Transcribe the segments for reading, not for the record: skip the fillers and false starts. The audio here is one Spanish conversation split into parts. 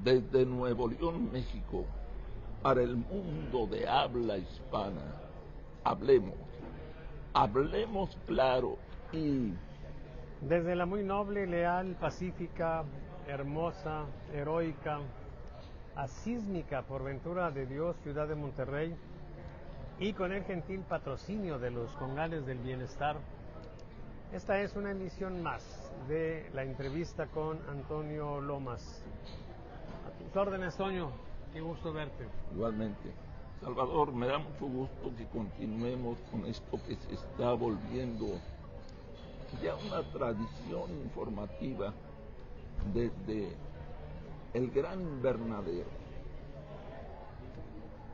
Desde Nuevo León, México, para el mundo de habla hispana, hablemos, hablemos claro y... Desde la muy noble, leal, pacífica, hermosa, heroica, asísmica por ventura de Dios, ciudad de Monterrey, y con el gentil patrocinio de los Congales del Bienestar, esta es una emisión más de la entrevista con Antonio Lomas. A tus órdenes, Toño, qué gusto verte. Igualmente. Salvador, me da mucho gusto que continuemos con esto que se está volviendo ya una tradición informativa desde el gran invernadero.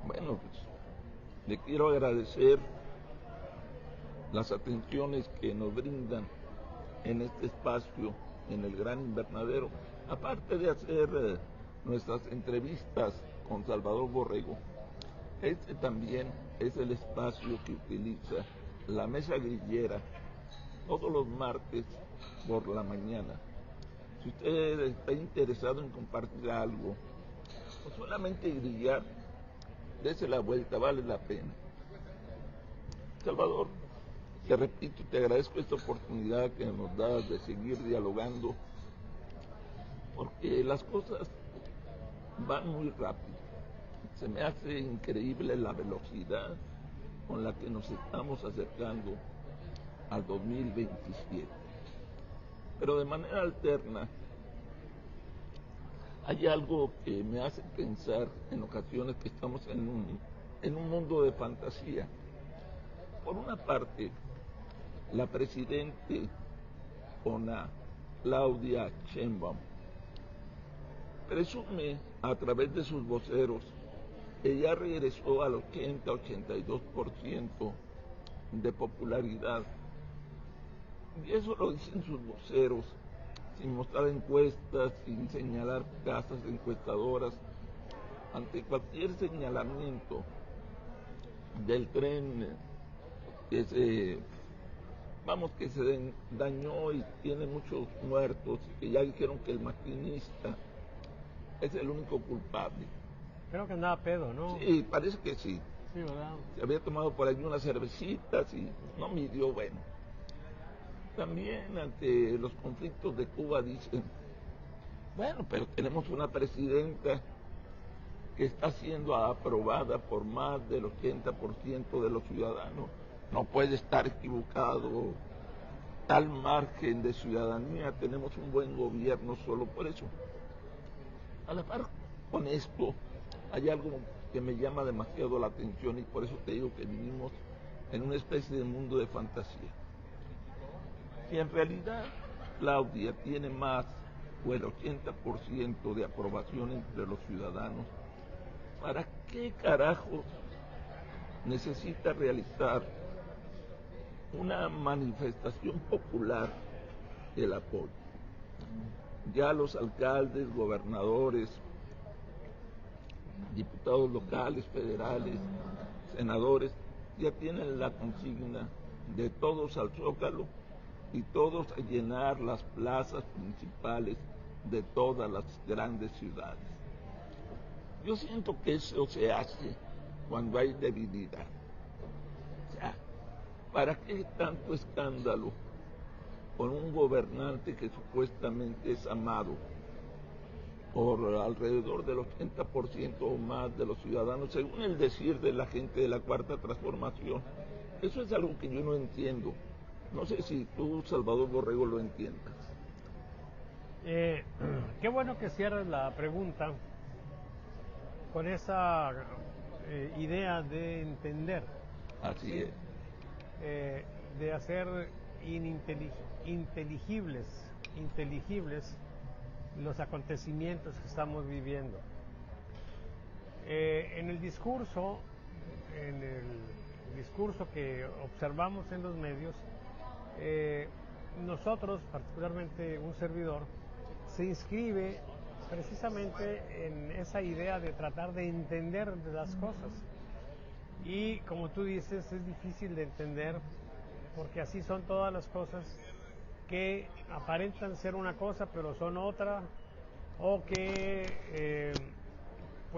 Bueno, pues le quiero agradecer las atenciones que nos brindan en este espacio, en el gran invernadero, aparte de hacer nuestras entrevistas con Salvador Borrego. Este también es el espacio que utiliza la mesa grillera todos los martes por la mañana. Si usted está interesado en compartir algo o solamente grillar, dése la vuelta, vale la pena. Salvador, te repito, te agradezco esta oportunidad que nos das de seguir dialogando, porque las cosas van muy rápido. Se me hace increíble la velocidad con la que nos estamos acercando al 2027. Pero de manera alterna, hay algo que me hace pensar en ocasiones que estamos en un mundo de fantasía. Por una parte, la presidente Claudia Sheinbaum presume a través de sus voceros que ya regresó al 80-82% de popularidad. Y eso lo dicen sus voceros, sin mostrar encuestas, sin señalar casas encuestadoras. Ante cualquier señalamiento del tren que se dañó y tiene muchos muertos, que ya dijeron que el maquinista es el único culpable. Creo que andaba pedo, ¿no? Sí, parece que sí. Sí, ¿verdad? Se había tomado por ahí unas cervecitas y no midió bueno. También ante los conflictos de Cuba dicen, bueno, pero tenemos una presidenta que está siendo aprobada por más del 80% de los ciudadanos. No puede estar equivocado. Tal margen de ciudadanía, tenemos un buen gobierno solo por eso. A la par con esto, hay algo que me llama demasiado la atención y por eso te digo que vivimos en una especie de mundo de fantasía. Si en realidad Claudia tiene más o el 80% de aprobación entre los ciudadanos, ¿para qué carajos necesita realizar una manifestación popular del apoyo? Ya los alcaldes, gobernadores, diputados locales, federales, senadores, ya tienen la consigna de todos al Zócalo y todos a llenar las plazas principales de todas las grandes ciudades. Yo siento que eso se hace cuando hay debilidad. O sea, ¿para qué tanto escándalo con un gobernante que supuestamente es amado por alrededor del 80% o más de los ciudadanos, según el decir de la gente de la Cuarta Transformación? Eso es algo que yo no entiendo. No sé si tú, Salvador Borrego, lo entiendas. Qué bueno que cierres la pregunta con esa idea de entender. Así ¿sí? es. De hacer inteligibles los acontecimientos que estamos viviendo. En el discurso que observamos en los medios, nosotros, particularmente un servidor, se inscribe precisamente en esa idea de tratar de entender las cosas. Y como tú dices, es difícil de entender porque así son todas las cosas que aparentan ser una cosa pero son otra, o que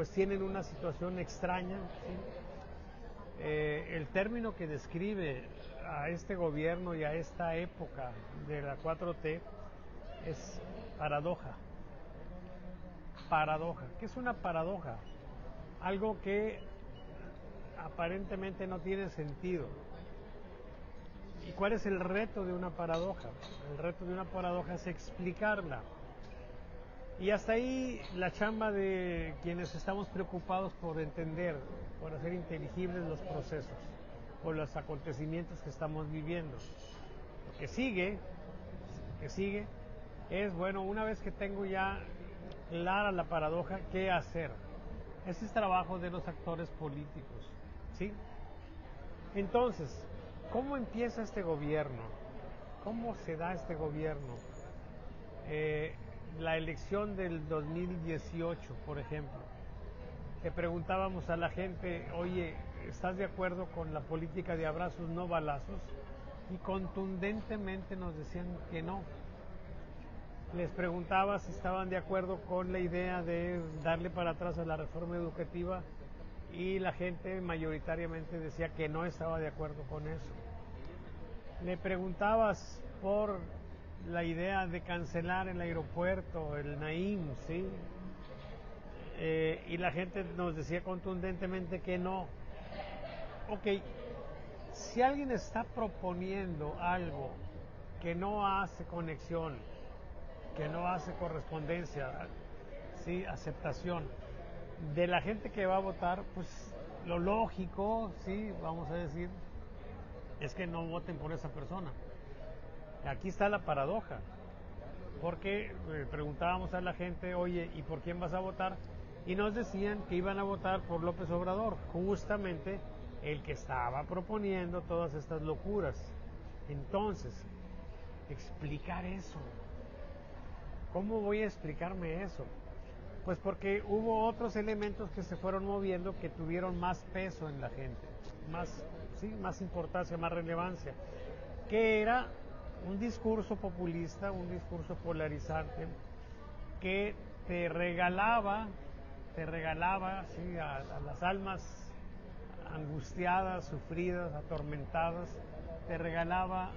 pues tienen una situación extraña, ¿sí? El término que describe a este gobierno y a esta época de la 4T es paradoja. Paradoja. ¿Qué es una paradoja? Algo que aparentemente no tiene sentido. ¿Y cuál es el reto de una paradoja? El reto de una paradoja es explicarla. Y hasta ahí la chamba de quienes estamos preocupados por entender, por hacer inteligibles los procesos o los acontecimientos que estamos viviendo. Lo que sigue es, bueno, una vez que tengo ya clara la paradoja, ¿qué hacer? Ese es trabajo de los actores políticos, ¿sí? Entonces, ¿cómo empieza este gobierno? ¿Cómo se da este gobierno? La elección del 2018, por ejemplo, que preguntábamos a la gente, oye, ¿estás de acuerdo con la política de abrazos no balazos? Y contundentemente nos decían que no. Les preguntaba si estaban de acuerdo con la idea de darle para atrás a la reforma educativa y la gente mayoritariamente decía que no estaba de acuerdo con eso. Le preguntabas por la idea de cancelar el aeropuerto, el Naim, ¿sí? Y la gente nos decía contundentemente que no. Ok, si alguien está proponiendo algo que no hace conexión, que no hace correspondencia, ¿sí? Aceptación de la gente que va a votar, pues lo lógico, sí, vamos a decir, es que no voten por esa persona. Aquí está la paradoja, porque preguntábamos a la gente, oye, ¿y por quién vas a votar? Y nos decían que iban a votar por López Obrador, justamente el que estaba proponiendo todas estas locuras. Entonces, explicar eso. ¿Cómo voy a explicarme eso? Pues porque hubo otros elementos que se fueron moviendo que tuvieron más peso en la gente, más importancia, más relevancia, que era un discurso populista, un discurso polarizante, que te regalaba ¿sí? a las almas angustiadas, sufridas, atormentadas, te regalaba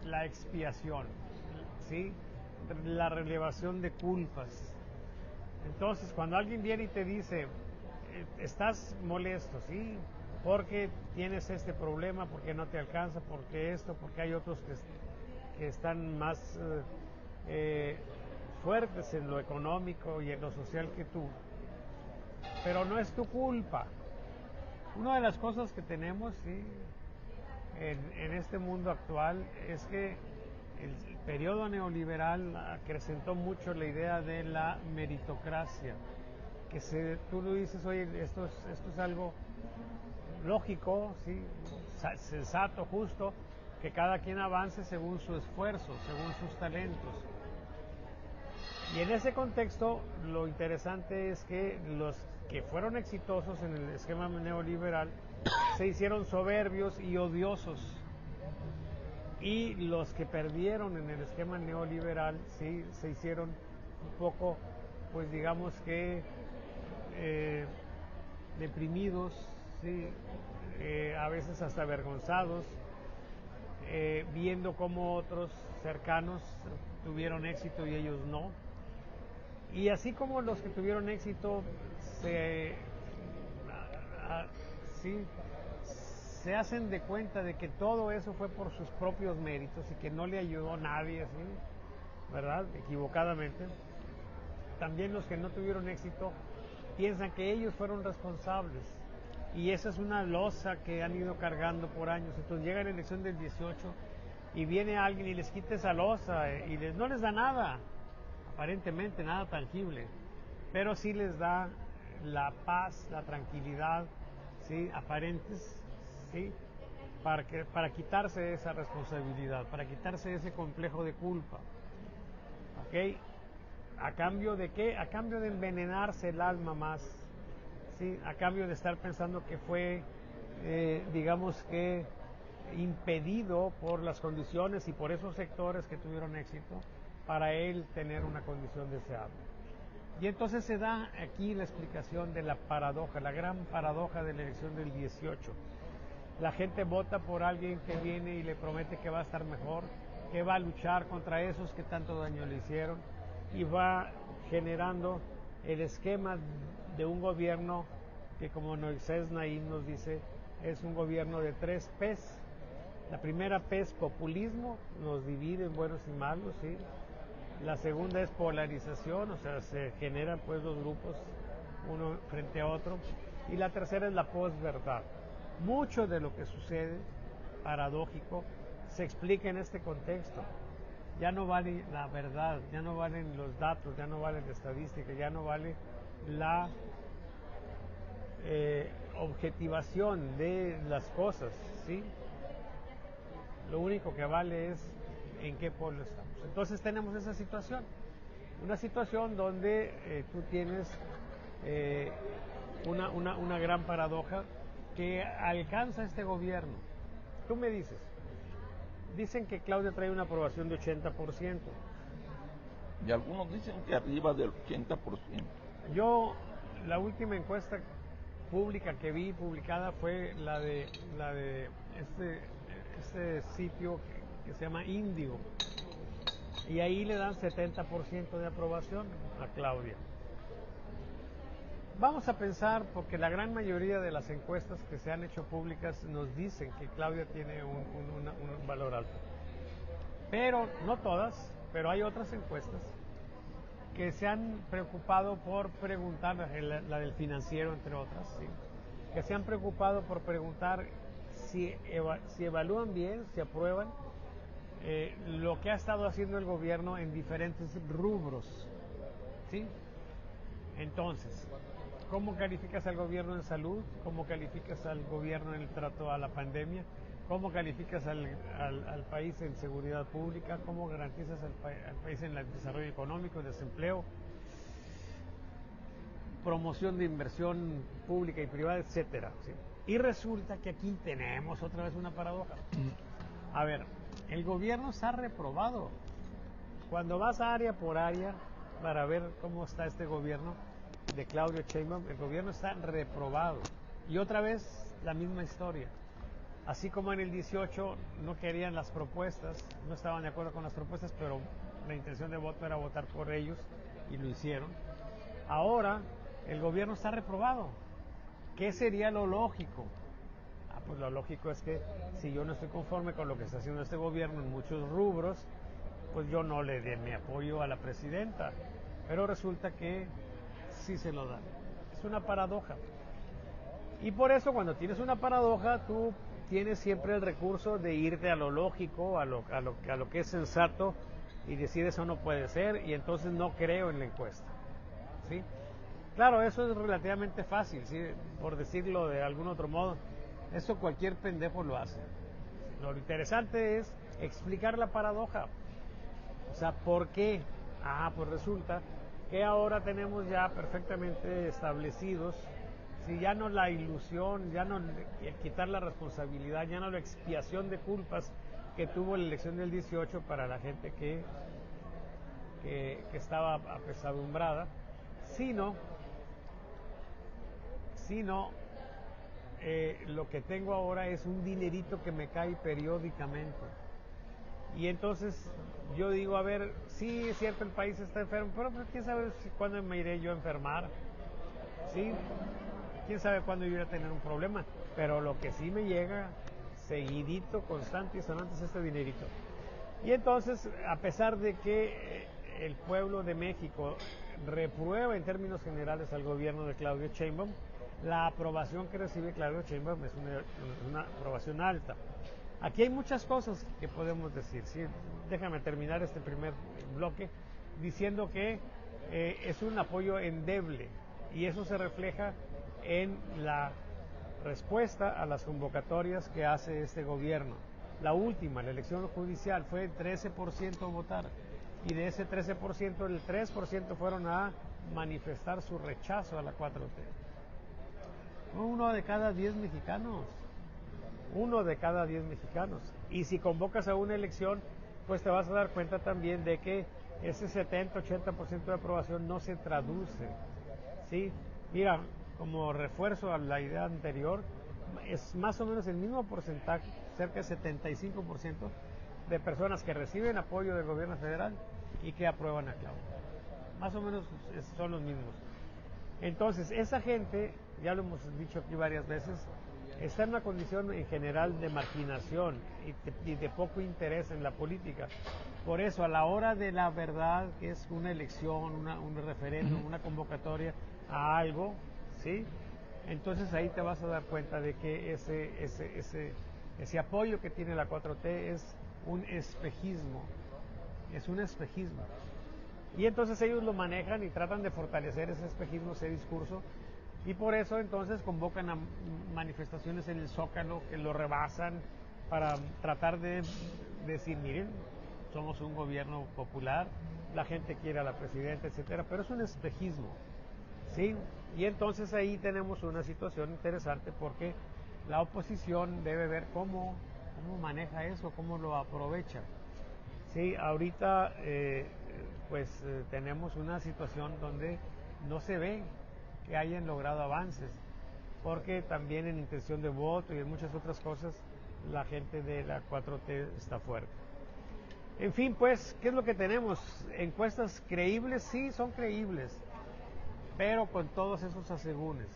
la expiación, ¿sí? La relevación de culpas. Entonces, cuando alguien viene y te dice, estás molesto, ¿sí? Porque tienes este problema, porque no te alcanza, porque esto, porque hay otros que están más fuertes en lo económico y en lo social que tú. Pero no es tu culpa. Una de las cosas que tenemos, ¿sí? en este mundo actual es que el periodo neoliberal acrecentó mucho la idea de la meritocracia, que tú lo dices, oye, esto es algo lógico, ¿sí? Sensato, justo, que cada quien avance según su esfuerzo, según sus talentos. Y en ese contexto, lo interesante es que los que fueron exitosos en el esquema neoliberal se hicieron soberbios y odiosos. Y los que perdieron en el esquema neoliberal, sí, se hicieron un poco, pues digamos que deprimidos, sí, a veces hasta avergonzados, viendo cómo otros cercanos tuvieron éxito y ellos no. Y así como los que tuvieron éxito se hacen de cuenta de que todo eso fue por sus propios méritos y que no le ayudó a nadie, ¿sí? ¿Verdad? Equivocadamente. También los que no tuvieron éxito piensan que ellos fueron responsables. Y esa es una losa que han ido cargando por años. Entonces llega la elección del 18 y viene alguien y les quita esa losa y no les da nada, aparentemente nada tangible, pero sí les da la paz, la tranquilidad, ¿sí? Aparentes, ¿sí? Para quitarse esa responsabilidad, para quitarse ese complejo de culpa. ¿Ok? ¿A cambio de qué? A cambio de envenenarse el alma más, ¿sí? A cambio de estar pensando que fue, digamos que, impedido por las condiciones y por esos sectores que tuvieron éxito para él tener una condición deseable. Y entonces se da aquí la explicación de la paradoja, la gran paradoja de la elección del 18. La gente vota por alguien que viene y le promete que va a estar mejor, que va a luchar contra esos que tanto daño le hicieron y va generando el esquema de un gobierno que, como Moisés Naim nos dice, es un gobierno de 3 P's. La primera P es populismo, nos divide en buenos y malos, ¿sí? La segunda es polarización, o sea, se generan pues los grupos uno frente a otro. Y la tercera es la posverdad. Mucho de lo que sucede, paradójico, se explica en este contexto. Ya no vale la verdad, ya no valen los datos, ya no vale la estadística, ya no vale la objetivación de las cosas, ¿sí? Lo único que vale es en qué polo estamos. Entonces tenemos esa situación, una situación donde tú tienes una gran paradoja que alcanza este gobierno. Tú me dicen que Claudia trae una aprobación de 80%. Y algunos dicen que arriba del 80%. Yo, la última encuesta pública que vi publicada fue la de este sitio que se llama Índigo, y ahí le dan 70% de aprobación a Claudia. Vamos a pensar, porque la gran mayoría de las encuestas que se han hecho públicas nos dicen que Claudia tiene un valor alto, pero no todas, pero hay otras encuestas que se han preocupado por preguntar, la del Financiero entre otras, ¿sí? Que se han preocupado por preguntar si evalúan bien, si aprueban lo que ha estado haciendo el gobierno en diferentes rubros, ¿sí? Entonces, ¿cómo calificas al gobierno en salud? ¿Cómo calificas al gobierno en el trato a la pandemia? ¿Cómo calificas al país en seguridad pública? ¿Cómo garantizas al país en el desarrollo económico, desempleo, promoción de inversión pública y privada, etcétera? ¿Sí? Y resulta que aquí tenemos otra vez una paradoja. A ver, el gobierno está reprobado. Cuando vas área por área para ver cómo está este gobierno de Claudia Sheinbaum, el gobierno está reprobado. Y otra vez la misma historia. Así como en el 18 no querían las propuestas, no estaban de acuerdo con las propuestas, pero la intención de voto era votar por ellos y lo hicieron. Ahora el gobierno está reprobado. ¿Qué sería lo lógico? Pues lo lógico es que si yo no estoy conforme con lo que está haciendo este gobierno en muchos rubros, pues yo no le dé mi apoyo a la presidenta. Pero resulta que sí se lo dan. Es una paradoja. Y por eso cuando tienes una paradoja, tú tienes siempre el recurso de irte a lo lógico, a lo que es sensato, y decir eso no puede ser, y entonces no creo en la encuesta, ¿sí? Claro, eso es relativamente fácil, ¿sí? Por decirlo de algún otro modo, eso cualquier pendejo lo hace. Lo interesante es explicar la paradoja. O sea, ¿por qué? Pues resulta que ahora tenemos ya perfectamente establecidos, si ya no la ilusión, ya no el quitar la responsabilidad, ya no la expiación de culpas que tuvo la elección del 18 para la gente que estaba apesadumbrada, sino lo que tengo ahora es un dinerito que me cae periódicamente. Y entonces yo digo, a ver, sí es cierto, el país está enfermo, pero pues, quién sabe cuándo me iré yo a enfermar, ¿sí? Quién sabe cuándo yo iré a tener un problema, pero lo que sí me llega seguidito, constante y sonante es este dinerito. Y entonces, a pesar de que el pueblo de México reprueba en términos generales al gobierno de Claudia Sheinbaum, la aprobación que recibe Claudia Sheinbaum es una aprobación alta. Aquí hay muchas cosas que podemos decir, ¿sí? Déjame terminar este primer bloque diciendo que es un apoyo endeble, y eso se refleja en la respuesta a las convocatorias que hace este gobierno. La última, la elección judicial, fue el 13% votar, y de ese 13%, el 3% fueron a manifestar su rechazo a la 4T. Uno de cada 10 mexicanos. Y si convocas a una elección, pues te vas a dar cuenta también de que ese 70-80% de aprobación no se traduce, ¿sí? Mira, como refuerzo a la idea anterior, es más o menos el mismo porcentaje, cerca de 75% de personas que reciben apoyo del gobierno federal y que aprueban a Claudia. Más o menos son los mismos. Entonces, esa gente, ya lo hemos dicho aquí varias veces, está en una condición en general de marginación y de poco interés en la política. Por eso, a la hora de la verdad, que es una elección, un referéndum, una convocatoria a algo, ¿sí? Entonces ahí te vas a dar cuenta de que ese apoyo que tiene la 4T es un espejismo. Es un espejismo. Y entonces ellos lo manejan y tratan de fortalecer ese espejismo, ese discurso, y por eso entonces convocan a manifestaciones en el Zócalo que lo rebasan para tratar de decir, miren, somos un gobierno popular, la gente quiere a la presidenta, etcétera, pero es un espejismo, ¿sí? Y entonces ahí tenemos una situación interesante porque la oposición debe ver cómo maneja eso, cómo lo aprovecha. Sí, ahorita tenemos una situación donde no se ve que hayan logrado avances, porque también en intención de voto y en muchas otras cosas la gente de la 4T está fuerte. En fin, pues, ¿qué es lo que tenemos? Encuestas creíbles, sí, son creíbles, pero con todos esos asegúnes.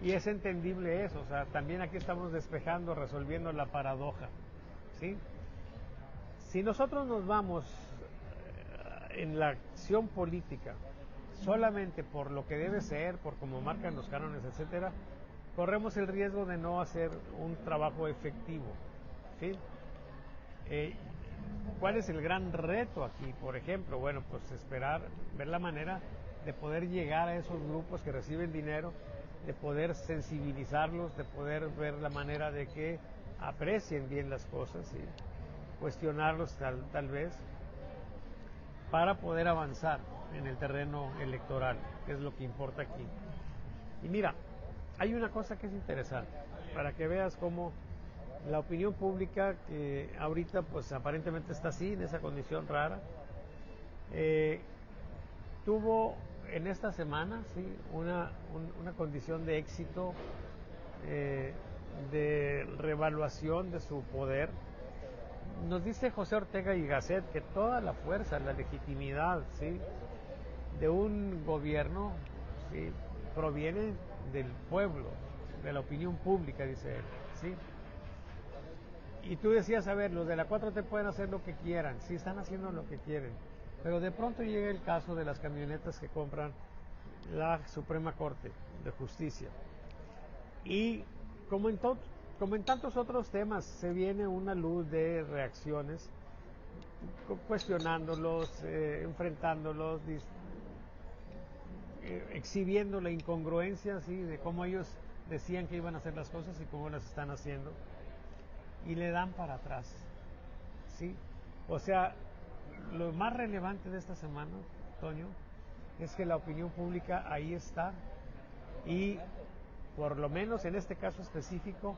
Y es entendible eso, o sea, también aquí estamos despejando, resolviendo la paradoja, ¿sí? Si nosotros nos vamos en la acción política solamente por lo que debe ser, por cómo marcan los cánones, etcétera, corremos el riesgo de no hacer un trabajo efectivo, ¿sí? ¿Cuál es el gran reto aquí? Por ejemplo, bueno, pues esperar, ver la manera de poder llegar a esos grupos que reciben dinero, de poder sensibilizarlos, de poder ver la manera de que aprecien bien las cosas, ¿sí? Cuestionarlos tal vez, para poder avanzar en el terreno electoral, que es lo que importa aquí. Y mira, hay una cosa que es interesante, para que veas cómo la opinión pública, que ahorita pues aparentemente está así, en esa condición rara, tuvo en esta semana, ¿sí?, una condición de éxito, de revaluación de su poder. Nos dice José Ortega y Gasset que toda la fuerza, la legitimidad, ¿sí?, de un gobierno, ¿sí?, proviene del pueblo, de la opinión pública, dice él, ¿sí? Y tú decías, a ver, los de la 4T pueden hacer lo que quieran, sí, están haciendo lo que quieren, pero de pronto llega el caso de las camionetas que compran la Suprema Corte de Justicia. Y como en tantos otros temas, se viene una luz de reacciones, cuestionándolos, enfrentándolos, exhibiendo la incongruencia, ¿sí?, de cómo ellos decían que iban a hacer las cosas y cómo las están haciendo, y le dan para atrás, ¿sí? O sea, lo más relevante de esta semana, Toño, es que la opinión pública ahí está, y por lo menos en este caso específico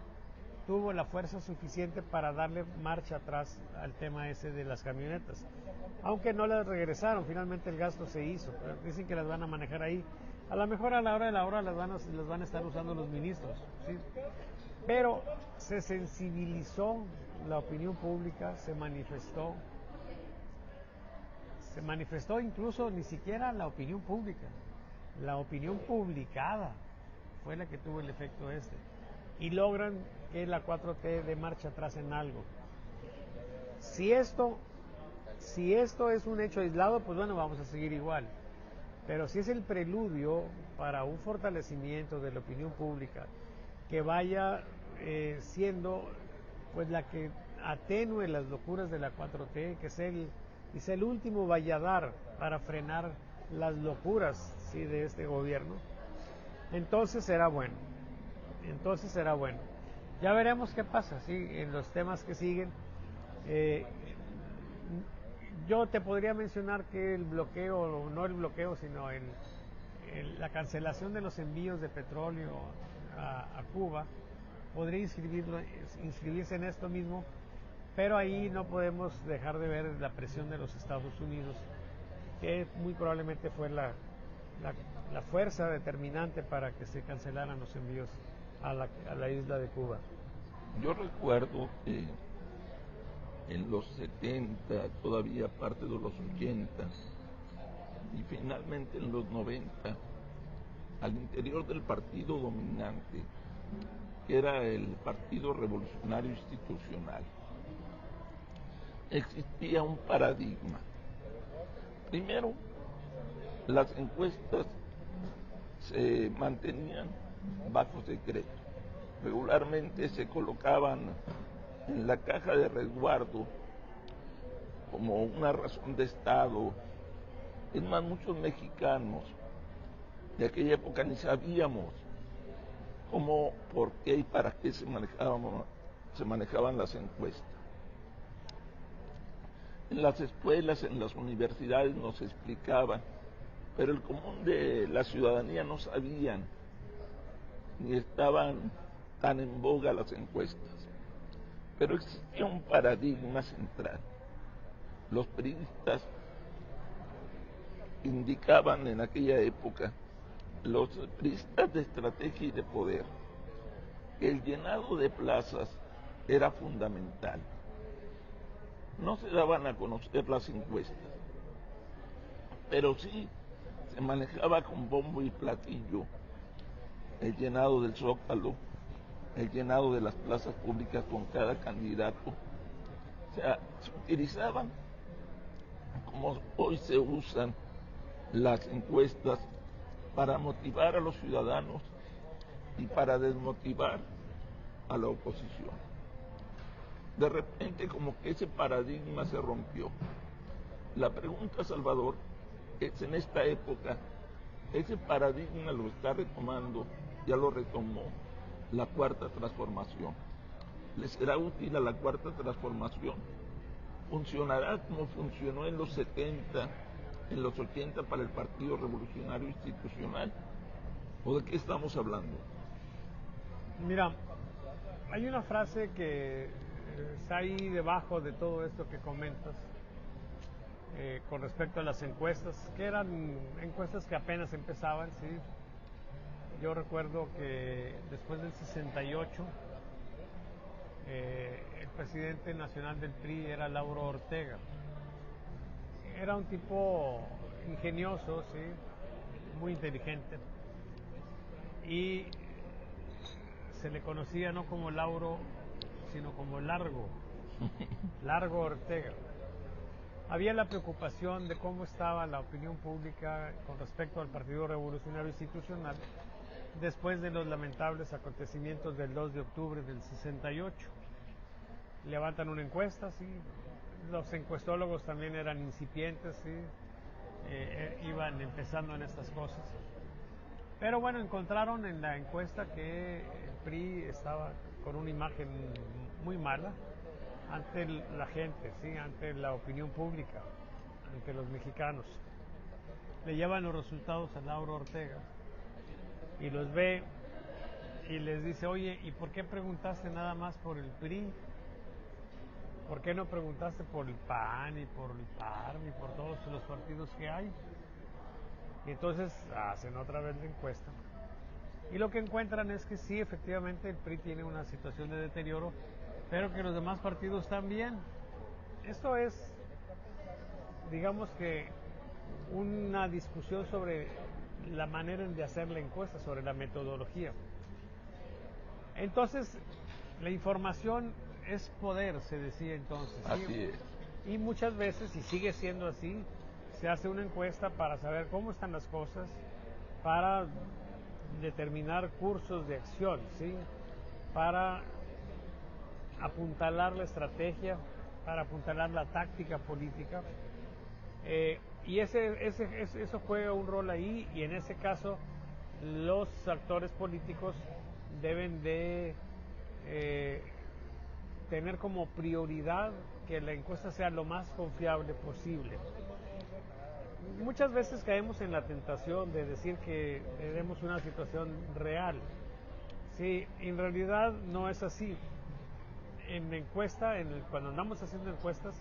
tuvo la fuerza suficiente para darle marcha atrás al tema ese de las camionetas, aunque no las regresaron, finalmente el gasto se hizo, pero dicen que las van a manejar ahí, a lo mejor a la hora de la hora las van a estar usando los ministros, ¿sí? Pero se sensibilizó la opinión pública, se manifestó incluso ni siquiera la opinión pública, la opinión publicada fue la que tuvo el efecto este, y logran que la 4T dé marcha atrás en algo. Si esto es un hecho aislado, pues bueno, vamos a seguir igual, pero si es el preludio para un fortalecimiento de la opinión pública que vaya siendo pues la que atenúe las locuras de la 4T, que es el último valladar para frenar las locuras, ¿sí?, de este gobierno, entonces será bueno. Ya veremos qué pasa, ¿sí?, en los temas que siguen. Yo te podría mencionar que el bloqueo, no el bloqueo, sino la cancelación de los envíos de petróleo a Cuba, podría inscribirse en esto mismo, pero ahí no podemos dejar de ver la presión de los Estados Unidos que muy probablemente fue la fuerza determinante para que se cancelaran los envíos a la isla de Cuba. Yo recuerdo que en los 70, todavía parte de los 80 y finalmente en los 90, al interior del partido dominante, que era el Partido Revolucionario Institucional, existía un paradigma. Primero, las encuestas se mantenían bajo secreto. Regularmente se colocaban en la caja de resguardo como una razón de Estado. Es más, muchos mexicanos de aquella época ni sabíamos cómo, por qué y para qué se manejaban las encuestas. En las escuelas, en las universidades nos explicaban, pero el común de la ciudadanía no sabían, ni estaban tan en boga las encuestas. Pero existía un paradigma central. Los periodistas indicaban en aquella época, los periodistas de estrategia y de poder, que el llenado de plazas era fundamental. No se daban a conocer las encuestas, pero sí se manejaba con bombo y platillo el llenado del Zócalo, el llenado de las plazas públicas con cada candidato. O sea, se utilizaban, como hoy se usan las encuestas, para motivar a los ciudadanos y para desmotivar a la oposición. De repente, como que ese paradigma se rompió. La pregunta, Salvador, es: en esta época, ese paradigma lo está retomando, ya lo retomó la Cuarta Transformación. ¿Le será útil a la Cuarta Transformación? ¿Funcionará como funcionó en los 70, en los 80 para el Partido Revolucionario Institucional? ¿O de qué estamos hablando? Mira, hay una frase que está ahí debajo de todo esto que comentas, con respecto a las encuestas, que eran encuestas que apenas empezaban, ¿sí? Yo recuerdo que después del 68, el presidente nacional del PRI era Lauro Ortega. Era un tipo ingenioso, ¿sí? Muy inteligente. Y se le conocía no como Lauro, sino como Largo Ortega. Había la preocupación de cómo estaba la opinión pública con respecto al Partido Revolucionario Institucional después de los lamentables acontecimientos del 2 de octubre del 68. Levantan una encuesta, ¿sí? Los encuestólogos también eran incipientes, ¿sí? Iban empezando en estas cosas. Pero bueno, encontraron en la encuesta que el PRI estaba con una imagen muy mala ante la gente, ¿sí? Ante la opinión pública, ante los mexicanos. Le llevan los resultados a Lauro Ortega y los ve y les dice: oye, ¿y por qué preguntaste nada más por el PRI? ¿Por qué no preguntaste por el PAN y por el PAR y por todos los partidos que hay? Y entonces hacen otra vez la encuesta y lo que encuentran es que sí, efectivamente el PRI tiene una situación de deterioro, pero que los demás partidos también. Esto es, digamos que, una discusión sobre la manera de hacer la encuesta, sobre la metodología. Entonces, la información es poder, se decía entonces, ¿sí? Así es. Y muchas veces, y sigue siendo así, se hace una encuesta para saber cómo están las cosas, para determinar cursos de acción, ¿sí? Para apuntalar la estrategia, para apuntalar la táctica política. Y eso juega un rol ahí, y en ese caso los actores políticos deben de tener como prioridad que la encuesta sea lo más confiable posible. Muchas veces caemos en la tentación de decir que tenemos una situación real. Sí, en realidad no es así. En la encuesta, cuando andamos haciendo encuestas,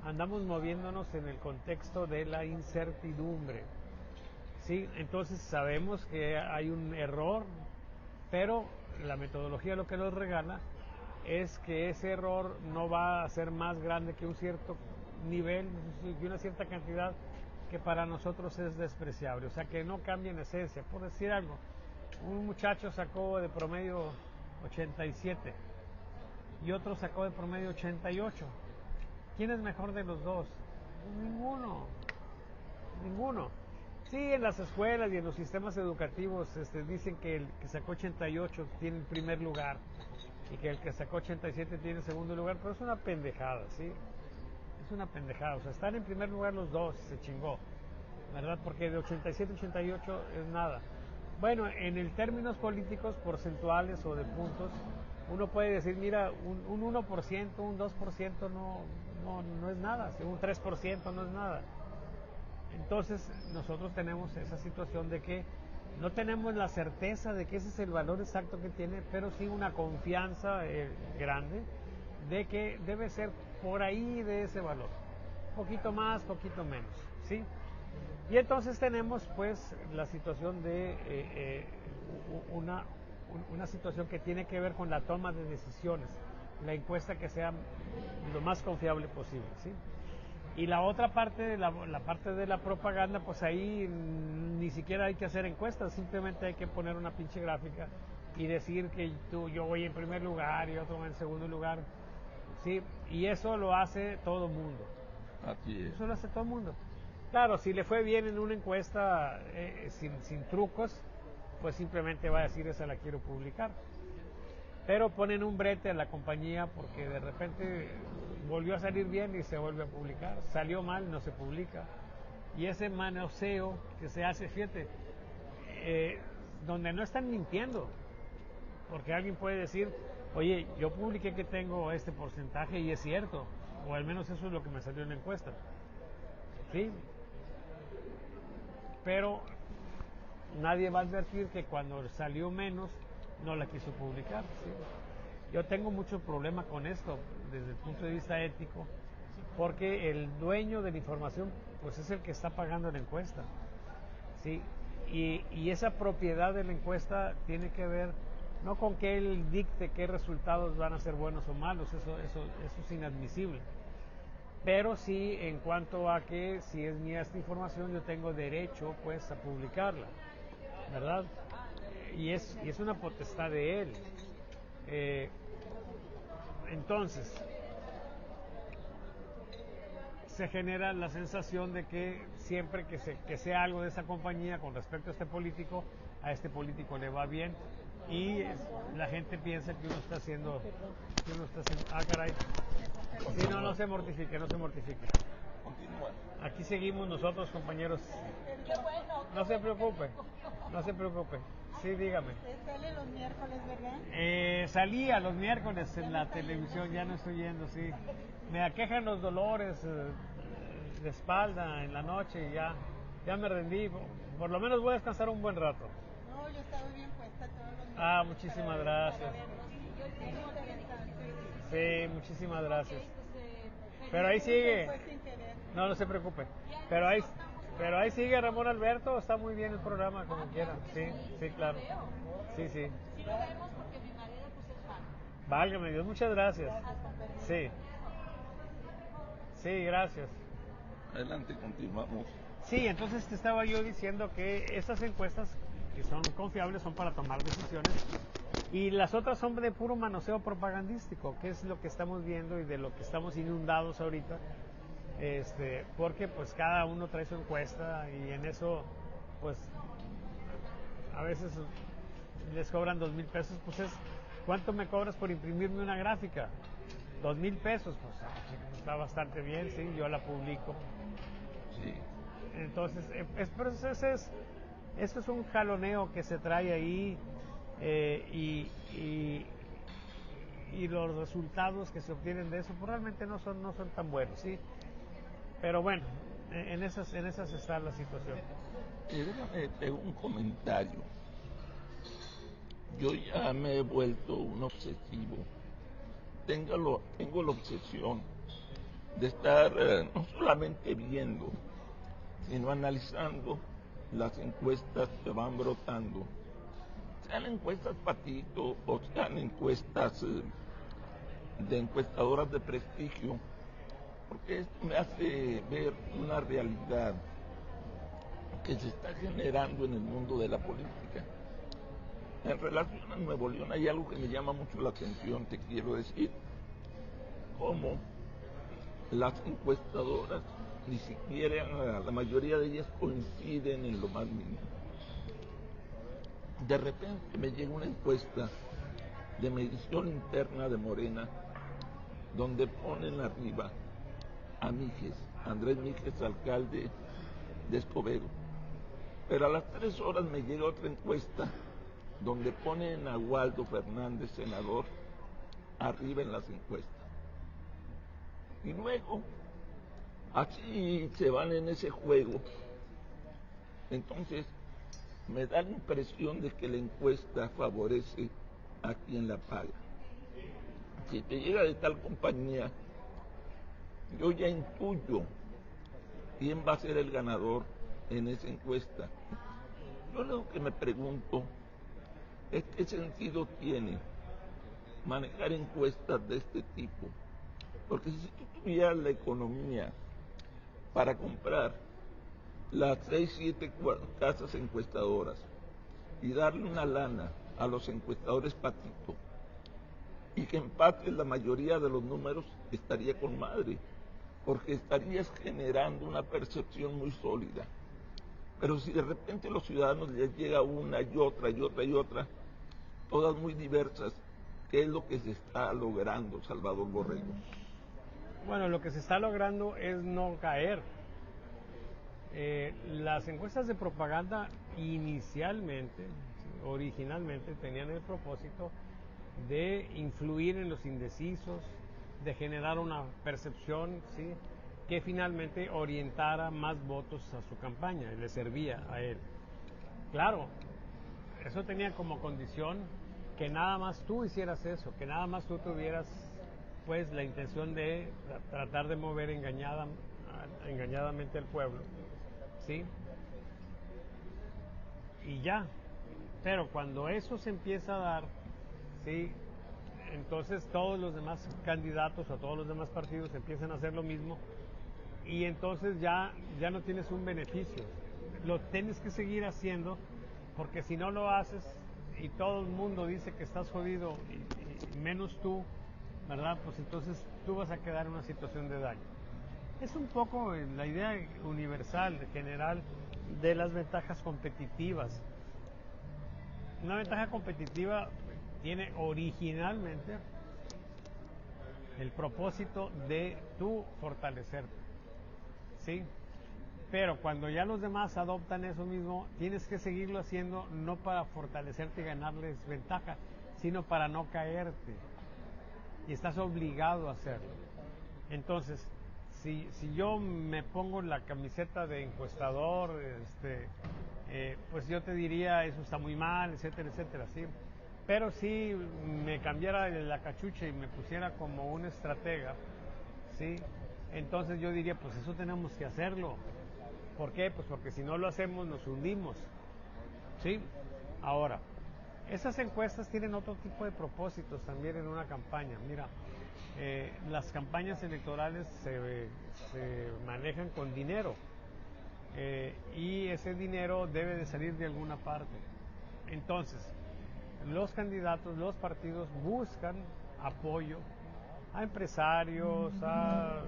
andamos moviéndonos en el contexto de la incertidumbre. Sí, entonces sabemos que hay un error, pero la metodología lo que nos regala es que ese error no va a ser más grande que un cierto nivel, de una cierta cantidad que para nosotros es despreciable, o sea que no cambia en esencia. Por decir algo, un muchacho sacó de promedio 87 y otro sacó de promedio 88. ¿Quién es mejor de los dos? Ninguno. Sí, en las escuelas y en los sistemas educativos dicen que el que sacó 88 tiene el primer lugar y que el que sacó 87 tiene el segundo lugar, pero es una pendejada, ¿sí? Es una pendejada, o sea, están en primer lugar los dos, se chingó, ¿verdad? Porque de 87 a 88 es nada. Bueno, en el términos políticos, porcentuales o de puntos, uno puede decir, mira, un 1%, un 2% no es nada, un 3% no es nada. Entonces, nosotros tenemos esa situación de que no tenemos la certeza de que ese es el valor exacto que tiene, pero sí una confianza grande de que debe ser por ahí de ese valor, poquito más, poquito menos, ¿sí? Y entonces tenemos pues la situación de una situación que tiene que ver con la toma de decisiones, la encuesta que sea lo más confiable posible, ¿sí? Y la otra parte, la parte de la propaganda, pues ahí ni siquiera hay que hacer encuestas, simplemente hay que poner una pinche gráfica y decir que yo voy en primer lugar y otro en segundo lugar, ¿sí? Y eso lo hace todo mundo. Así es. Eso lo hace todo el mundo. Claro, si le fue bien en una encuesta sin trucos, pues simplemente va a decir esa la quiero publicar. Pero ponen un brete a la compañía porque de repente volvió a salir bien y se vuelve a publicar. Salió mal, no se publica. Y ese manoseo que se hace, fíjate, donde no están mintiendo. Porque alguien puede decir, oye, yo publiqué que tengo este porcentaje y es cierto. O al menos eso es lo que me salió en la encuesta. ¿Sí? Pero nadie va a advertir que cuando salió menos no la quiso publicar, ¿sí? Yo tengo mucho problema con esto desde el punto de vista ético, porque el dueño de la información pues es el que está pagando la encuesta, ¿sí? Y esa propiedad de la encuesta tiene que ver no con que él dicte qué resultados van a ser buenos o malos, eso es inadmisible, pero sí en cuanto a que si es mía esta información yo tengo derecho pues a publicarla, ¿verdad? Y es una potestad de él. Entonces se genera la sensación de que siempre que sea algo de esa compañía con respecto a este político le va bien y la gente piensa que uno está haciendo caray. Sí, no se mortifique. Continúa. Aquí seguimos nosotros, compañeros. No se preocupe. Sí, dígame. Usted sale los miércoles, ¿verdad? Salía los miércoles en la televisión, ya no estoy yendo, sí. Me aquejan los dolores de espalda en la noche y ya me rendí. Por lo menos voy a descansar un buen rato. No, yo estaba bien puesta todos los miércoles. Ah, muchísimas gracias. Sí, muchísimas gracias. Pero ahí sigue. fue sin querer. No se preocupe. Pero ahí sigue Ramón Alberto, está muy bien el programa, como quiera. Sí, claro. Sí. Sí lo vemos porque mi marido pues es fan. Válgame Dios, muchas gracias. Sí, gracias. Adelante, continuamos. Sí, entonces te estaba yo diciendo que estas encuestas que son confiables son para tomar decisiones y las otras son de puro manoseo propagandístico, que es lo que estamos viendo y de lo que estamos inundados ahorita, porque pues cada uno trae su encuesta y en eso pues a veces les cobran 2,000 pesos, pues ¿cuánto me cobras por imprimirme una gráfica? 2,000 pesos, pues está bastante bien, sí, yo la publico. Sí. Entonces, esto es un jaloneo que se trae ahí y los resultados que se obtienen de eso pues, realmente no son tan buenos, ¿sí? Pero bueno, en esas está la situación. Déjame hacer un comentario. Yo ya me he vuelto un obsesivo. Tengo la obsesión de estar no solamente viendo, sino analizando las encuestas que van brotando, sean encuestas patito o sean encuestas de encuestadoras de prestigio, porque esto me hace ver una realidad que se está generando en el mundo de la política. En relación a Nuevo León hay algo que me llama mucho la atención, te quiero decir, cómo las encuestadoras ni siquiera la mayoría de ellas coinciden en lo más mínimo. De repente me llega una encuesta de medición interna de Morena donde ponen arriba a Míjez, Andrés Míjez, alcalde de Escobedo, pero a las 3 horas me llega otra encuesta donde ponen a Waldo Fernández, senador, arriba en las encuestas. Y luego, así se van en ese juego. Entonces, me da la impresión de que la encuesta favorece a quien la paga. Si te llega de tal compañía, yo ya intuyo quién va a ser el ganador en esa encuesta. Yo lo que me pregunto es qué sentido tiene manejar encuestas de este tipo. Porque si tú tuvieras la economía para comprar las 6, 7 casas encuestadoras y darle una lana a los encuestadores patito y que empates la mayoría de los números, estaría con madre, porque estarías generando una percepción muy sólida. Pero si de repente a los ciudadanos les llega una y otra y otra y otra, todas muy diversas, ¿qué es lo que se está logrando, Salvador Borrego? Bueno, lo que se está logrando es no caer. Las encuestas de propaganda inicialmente, originalmente, tenían el propósito de influir en los indecisos, de generar una percepción, ¿sí?, que finalmente orientara más votos a su campaña y le servía a él. Claro, eso tenía como condición que nada más tú hicieras eso, que nada más tú tuvieras pues la intención de tratar de mover engañadamente al pueblo, ¿sí? Y ya. Pero cuando eso se empieza a dar, ¿sí?, entonces todos los demás candidatos o todos los demás partidos empiezan a hacer lo mismo y entonces ya no tienes un beneficio. Lo tienes que seguir haciendo porque si no lo haces y todo el mundo dice que estás jodido y menos tú, ¿verdad? Pues entonces tú vas a quedar en una situación de daño. Es un poco la idea universal, general, de las ventajas competitivas. Una ventaja competitiva tiene originalmente el propósito de tú fortalecerte, ¿sí? Pero cuando ya los demás adoptan eso mismo, tienes que seguirlo haciendo no para fortalecerte y ganarles ventaja, sino para no caerte. Y estás obligado a hacerlo. Entonces, si yo me pongo la camiseta de encuestador, pues yo te diría eso está muy mal, etcétera, etcétera, ¿sí? Pero si me cambiara la cachucha y me pusiera como un estratega, ¿sí?, entonces yo diría, pues eso tenemos que hacerlo. ¿Por qué? Pues porque si no lo hacemos nos hundimos, ¿sí? Ahora, esas encuestas tienen otro tipo de propósitos también en una campaña. Mira, las campañas electorales se manejan con dinero y ese dinero debe de salir de alguna parte. Entonces, los candidatos, los partidos buscan apoyo a empresarios, a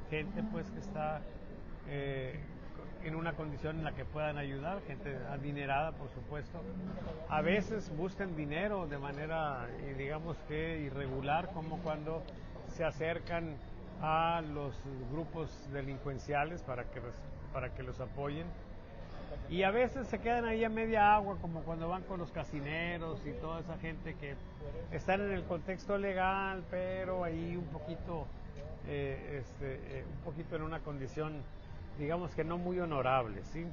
gente pues que está en una condición en la que puedan ayudar, gente adinerada por supuesto. A veces buscan dinero de manera digamos que irregular, como cuando se acercan a los grupos delincuenciales para que los apoyen. Y a veces se quedan ahí a media agua, como cuando van con los casineros y toda esa gente que están en el contexto legal, pero ahí un poquito en una condición, digamos que no muy honorable, ¿sí?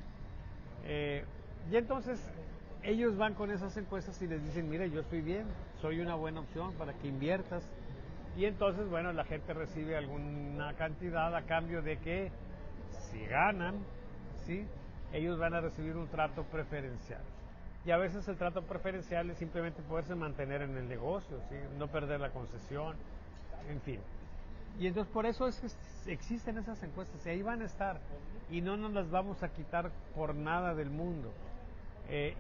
Y entonces ellos van con esas encuestas y les dicen, mire, yo estoy bien, soy una buena opción para que inviertas Y entonces, bueno, la gente recibe alguna cantidad a cambio de que si ganan, ¿sí?, ellos van a recibir un trato preferencial. Y a veces el trato preferencial es simplemente poderse mantener en el negocio, ¿sí?, no perder la concesión, en fin. Y entonces por eso es que existen esas encuestas, y ahí van a estar, y no nos las vamos a quitar por nada del mundo.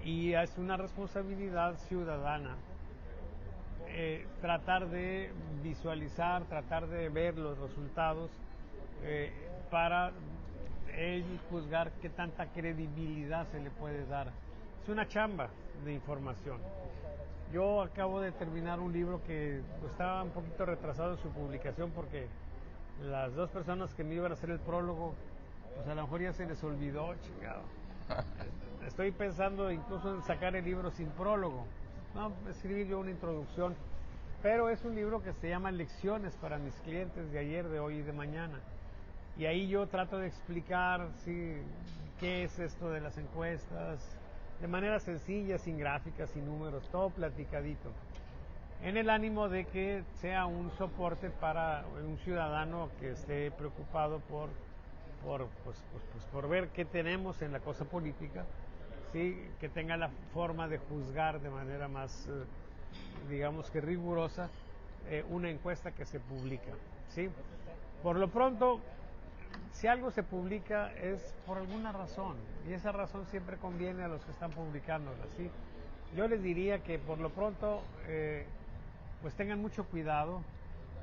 Y es una responsabilidad ciudadana tratar de visualizar, tratar de ver los resultados para juzgar qué tanta credibilidad se le puede dar. Es una chamba de información. Yo acabo de terminar un libro que estaba un poquito retrasado en su publicación porque las dos personas que me iban a hacer el prólogo, pues a lo mejor ya se les olvidó, chingado. Estoy pensando incluso en sacar el libro sin prólogo. No, escribí yo una introducción, pero es un libro que se llama Lecciones para mis clientes de ayer, de hoy y de mañana. Y ahí yo trato de explicar, sí, qué es esto de las encuestas, de manera sencilla, sin gráficas, sin números, todo platicadito, en el ánimo de que sea un soporte para un ciudadano que esté preocupado por ver qué tenemos en la cosa política, ¿sí?, que tenga la forma de juzgar de manera más, digamos que rigurosa, una encuesta que se publica, ¿sí? Por lo pronto, si algo se publica es por alguna razón, y esa razón siempre conviene a los que están publicándola, ¿sí? Yo les diría que por lo pronto pues tengan mucho cuidado,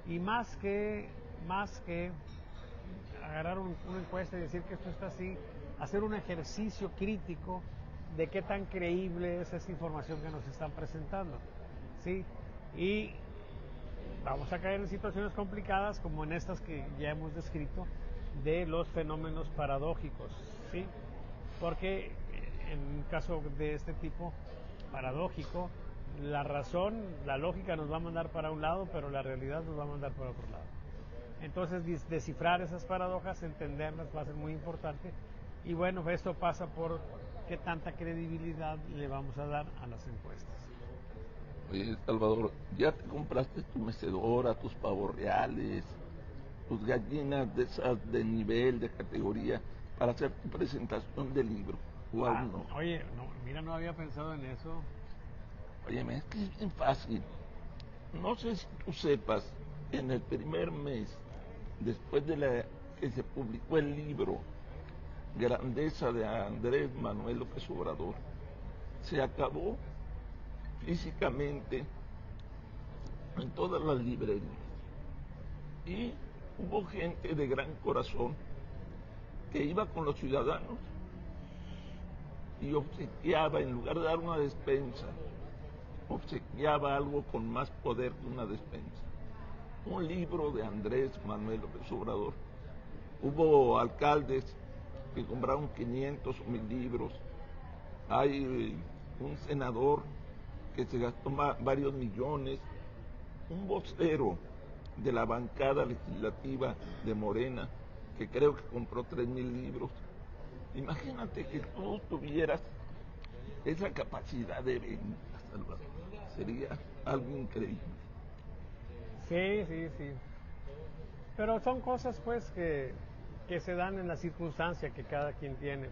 y más que agarrar una encuesta y decir que esto está así, hacer un ejercicio crítico de qué tan creíble es esa información que nos están presentando, ¿sí? Y vamos a caer en situaciones complicadas como en estas que ya hemos descrito, de los fenómenos paradójicos, ¿sí? Porque en un caso de este tipo paradójico, la razón, la lógica nos va a mandar para un lado, pero la realidad nos va a mandar para otro lado. Entonces, descifrar esas paradojas, entenderlas, va a ser muy importante. Y bueno, esto pasa por qué tanta credibilidad le vamos a dar a las encuestas. Oye, Salvador, ¿ya te compraste tu mecedora, tus pavos reales, tus gallinas de esas de nivel, de categoría, para hacer tu presentación del libro? ¿O aún no? Oye, no, mira, no había pensado en eso. Oye, es que es bien fácil. No sé si tú sepas, en el primer mes, después de que se publicó el libro Grandeza de Andrés Manuel López Obrador, se acabó físicamente en todas las librerías. Y hubo gente de gran corazón que iba con los ciudadanos y obsequiaba, en lugar de dar una despensa, obsequiaba algo con más poder que una despensa: un libro de Andrés Manuel López Obrador. Hubo alcaldes que compraron 500 o 1000 libros. Hay un senador que se gastó varios millones. Un vocero de la bancada legislativa de Morena, que creo que compró 3000 libros. Imagínate que tú tuvieras esa capacidad de venta, Salvador. Sería algo increíble. Sí. Pero son cosas pues que se dan en la circunstancia que cada quien tiene.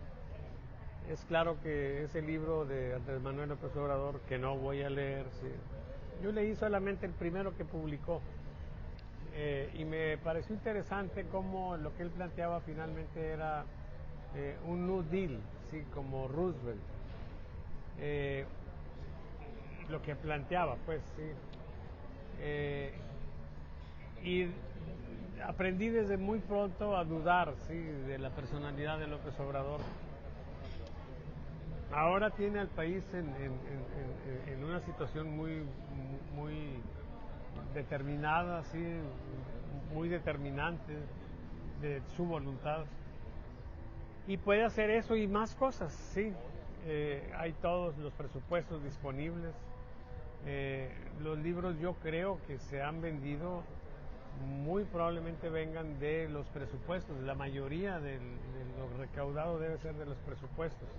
Es claro que ese libro de Andrés Manuel López Obrador, que no voy a leer, sí, yo leí solamente el primero que publicó, y me pareció interesante cómo lo que él planteaba finalmente era un New Deal, ¿sí?, como Roosevelt. Lo que planteaba, pues, sí. Y aprendí desde muy pronto a dudar, sí, de la personalidad de López Obrador. Ahora tiene al país en una situación muy determinada, sí, muy determinante de su voluntad. Y puede hacer eso y más cosas, sí. Hay todos los presupuestos disponibles. Los libros, yo creo que se han vendido, muy probablemente vengan de los presupuestos. La mayoría de lo recaudado debe ser de los presupuestos.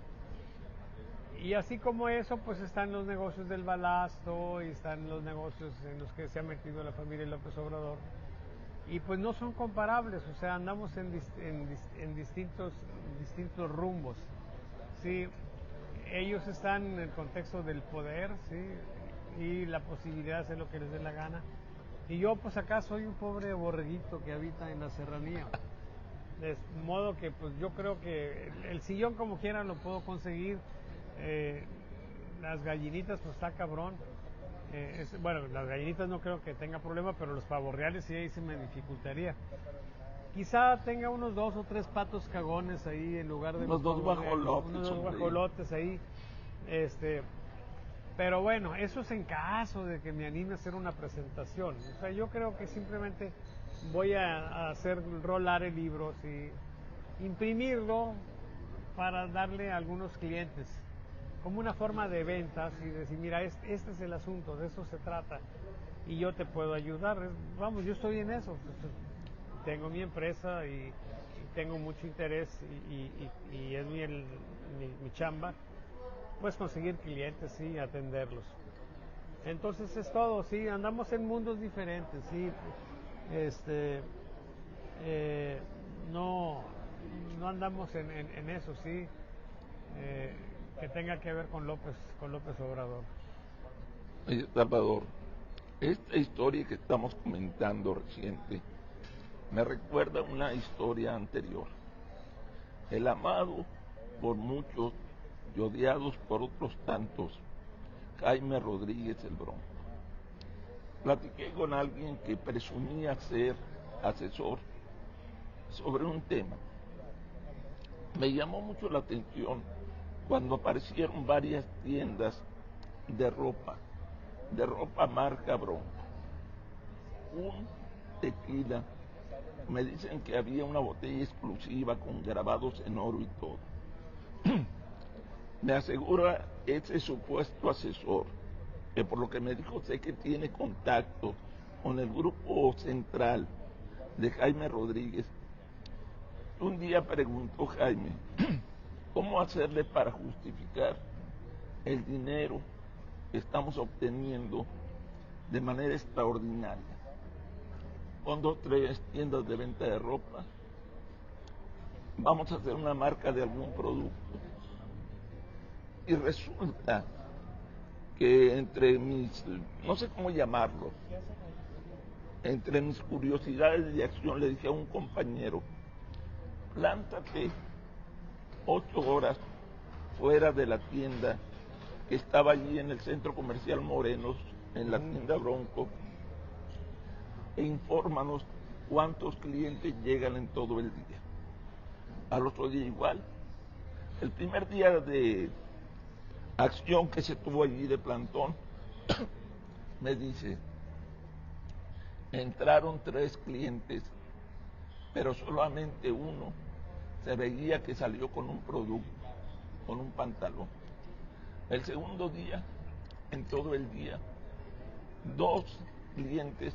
Y así como eso, pues están los negocios del balasto y están los negocios en los que se ha metido la familia López Obrador. Y pues no son comparables, o sea, andamos en distintos rumbos. ¿Sí? Ellos están en el contexto del poder, ¿sí? Y la posibilidad de hacer lo que les dé la gana. Y yo pues acá soy un pobre borreguito que habita en la serranía. De modo que pues yo creo que el sillón como quiera lo puedo conseguir. Las gallinitas pues está cabrón. Bueno, las gallinitas no creo que tenga problema, pero los pavos reales sí ahí se me dificultaría. Quizá tenga unos 2 o 3 patos cagones ahí en lugar de unos dos guajolotes, unos 2 guajolotes ahí. Pero bueno, eso es en caso de que me anime a hacer una presentación. O sea, yo creo que simplemente voy a hacer rolar el libro, ¿sí? Imprimirlo para darle a algunos clientes como una forma de ventas y decir, mira, este es el asunto, de eso se trata y yo te puedo ayudar. Vamos, yo estoy en eso, pues, tengo mi empresa y tengo mucho interés y es mi chamba, pues conseguir clientes, sí, atenderlos. Entonces es todo, sí, andamos en mundos diferentes, sí, no andamos en eso, sí, que tenga que ver con López Obrador. Salvador, esta historia que estamos comentando reciente me recuerda una historia anterior. El amado por muchos y odiados por otros tantos, Jaime Rodríguez el Bronco. Platiqué con alguien que presumía ser asesor sobre un tema. Me llamó mucho la atención cuando aparecieron varias tiendas de ropa marca Bronco. Un tequila, me dicen que había una botella exclusiva con grabados en oro y todo. Me asegura ese supuesto asesor, que por lo que me dijo sé que tiene contacto con el grupo central de Jaime Rodríguez. Un día preguntó Jaime, ¿cómo hacerle para justificar el dinero que estamos obteniendo de manera extraordinaria? Con 2 o 3 tiendas de venta de ropa, vamos a hacer una marca de algún producto. Y resulta que entre mis, no sé cómo llamarlo, entre mis curiosidades de acción le dije a un compañero, plántate 8 horas fuera de la tienda que estaba allí en el centro comercial Morenos, en la tienda Bronco, e infórmanos cuántos clientes llegan en todo el día. Al otro día igual. El primer día de acción que se tuvo allí de plantón, me dice, entraron 3 clientes, pero solamente uno se veía que salió con un producto, con un pantalón. El segundo día, en todo el día, 2 clientes,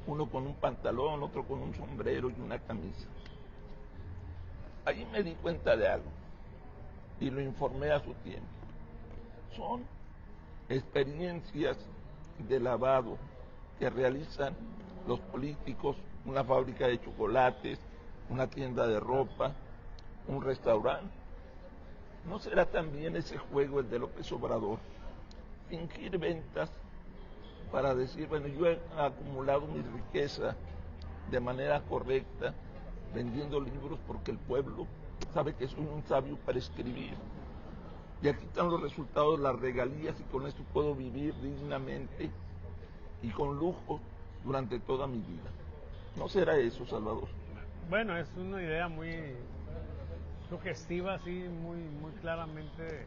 uno con un pantalón, otro con un sombrero y una camisa. Ahí me di cuenta de algo y lo informé a su tiempo. Son experiencias de lavado que realizan los políticos, una fábrica de chocolates, una tienda de ropa, un restaurante. ¿No será también ese juego el de López Obrador? Fingir ventas para decir, bueno, yo he acumulado mi riqueza de manera correcta, vendiendo libros porque el pueblo sabe que soy un sabio para escribir. Y aquí están los resultados, las regalías, y con esto puedo vivir dignamente y con lujo durante toda mi vida. ¿No será eso, Salvador? Bueno, es una idea muy sugestiva, sí, muy claramente,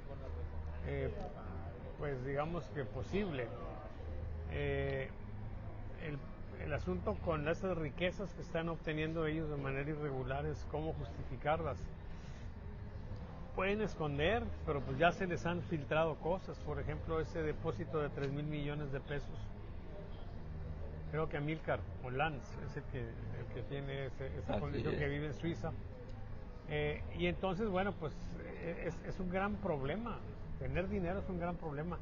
pues digamos que posible. El asunto con esas riquezas que están obteniendo ellos de manera irregular es cómo justificarlas. Pueden esconder, pero pues ya se les han filtrado cosas, por ejemplo ese depósito de 3,000 millones de pesos. Creo que Amílcar Olanz es el que tiene esa condición, que vive en Suiza. Y entonces, bueno, pues es un gran problema. tener dinero es un gran problema.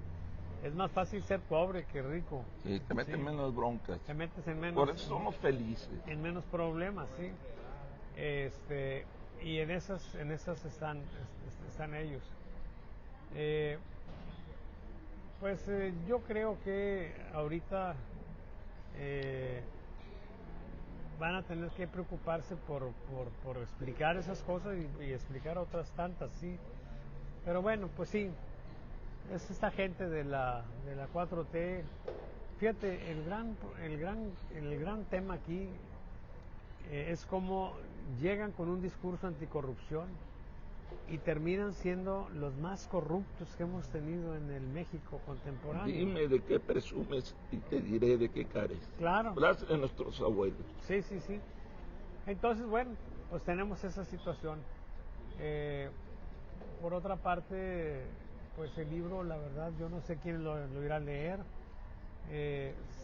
Es más fácil ser pobre que rico. Sí, te meten menos broncas. Te metes en menos. Por eso somos felices. En menos problemas, sí. Y en esas están ellos. Yo creo que ahorita van a tener que preocuparse por explicar esas cosas y explicar otras tantas, sí. Pero bueno, pues sí, es esta gente de la 4T. Fíjate, el gran tema aquí es cómo llegan con un discurso anticorrupción y terminan siendo los más corruptos que hemos tenido en el México contemporáneo. Dime de qué presumes y te diré de qué careces. Claro. Frase de nuestros abuelos. Sí. Entonces, bueno, pues tenemos esa situación. Por otra parte, pues el libro, la verdad, yo no sé quién lo irá a leer.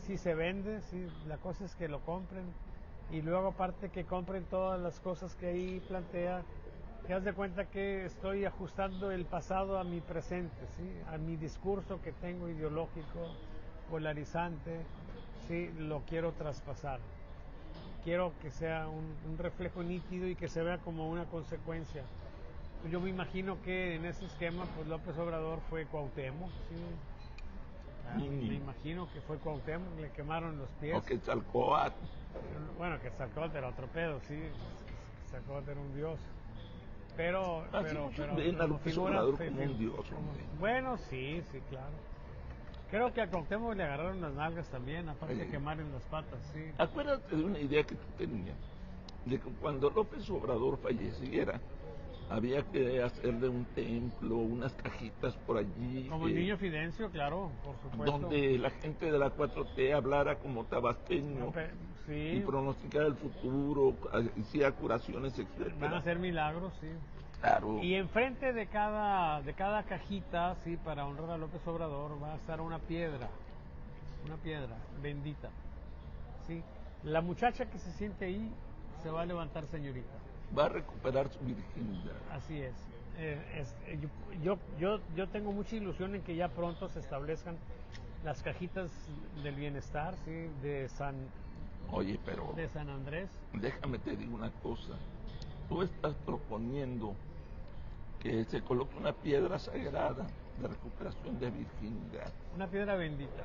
Si se vende, sí, la cosa es que lo compren. Y luego aparte que compren todas las cosas que ahí plantea, te das de cuenta que estoy ajustando el pasado a mi presente, ¿sí? A mi discurso que tengo ideológico, polarizante, ¿sí? Lo quiero traspasar. Quiero que sea un reflejo nítido y que se vea como una consecuencia. Yo me imagino que en ese esquema, pues López Obrador fue Cuauhtémoc, ¿sí? Me imagino que fue Cuauhtémoc, le quemaron los pies. O Quetzalcóatl. Bueno, Quetzalcóatl era otro pedo, sí. Quetzalcóatl era un dios. Pero ven a López Obrador como un dios, hombre. Bueno, sí, claro. Creo que a Cuauhtémoc le agarraron las nalgas también, aparte de quemarle las patas, sí. Acuérdate de una idea que tú tenías, de que cuando López Obrador falleciera, había que hacerle un templo, unas cajitas por allí. Como el niño Fidencio, claro, por supuesto. Donde la gente de la 4T hablara como tabasqueño sí. Y pronosticara el futuro, hacía curaciones, etc. Van a hacer milagros, sí. Claro. Y enfrente de cada cajita, sí, para honrar a López Obrador, va a estar una piedra bendita, sí. La muchacha que se siente ahí se va a levantar señorita. Va a recuperar su virginidad. Así es. Yo tengo mucha ilusión en que ya pronto se establezcan las cajitas del bienestar, sí, de San Andrés. Déjame te digo una cosa. Tú estás proponiendo que se coloque una piedra sagrada de recuperación de virginidad. Una piedra bendita.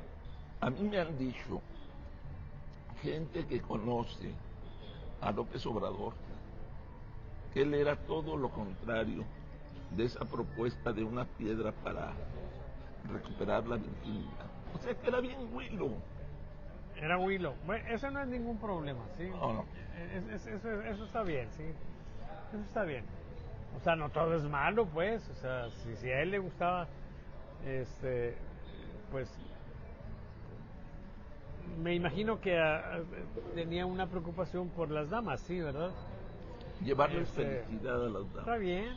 A mí me han dicho gente que conoce a López Obrador que él era todo lo contrario de esa propuesta de una piedra para recuperar la virginidad. O sea que era bien Huilo. Era Huilo. Bueno, eso no es ningún problema, ¿sí? No. Eso está bien, sí. Eso está bien. O sea, no todo es malo, pues. O sea, si a él le gustaba, pues me imagino que tenía una preocupación por las damas, sí, ¿verdad? Llevarles felicidad a las damas. Está bien.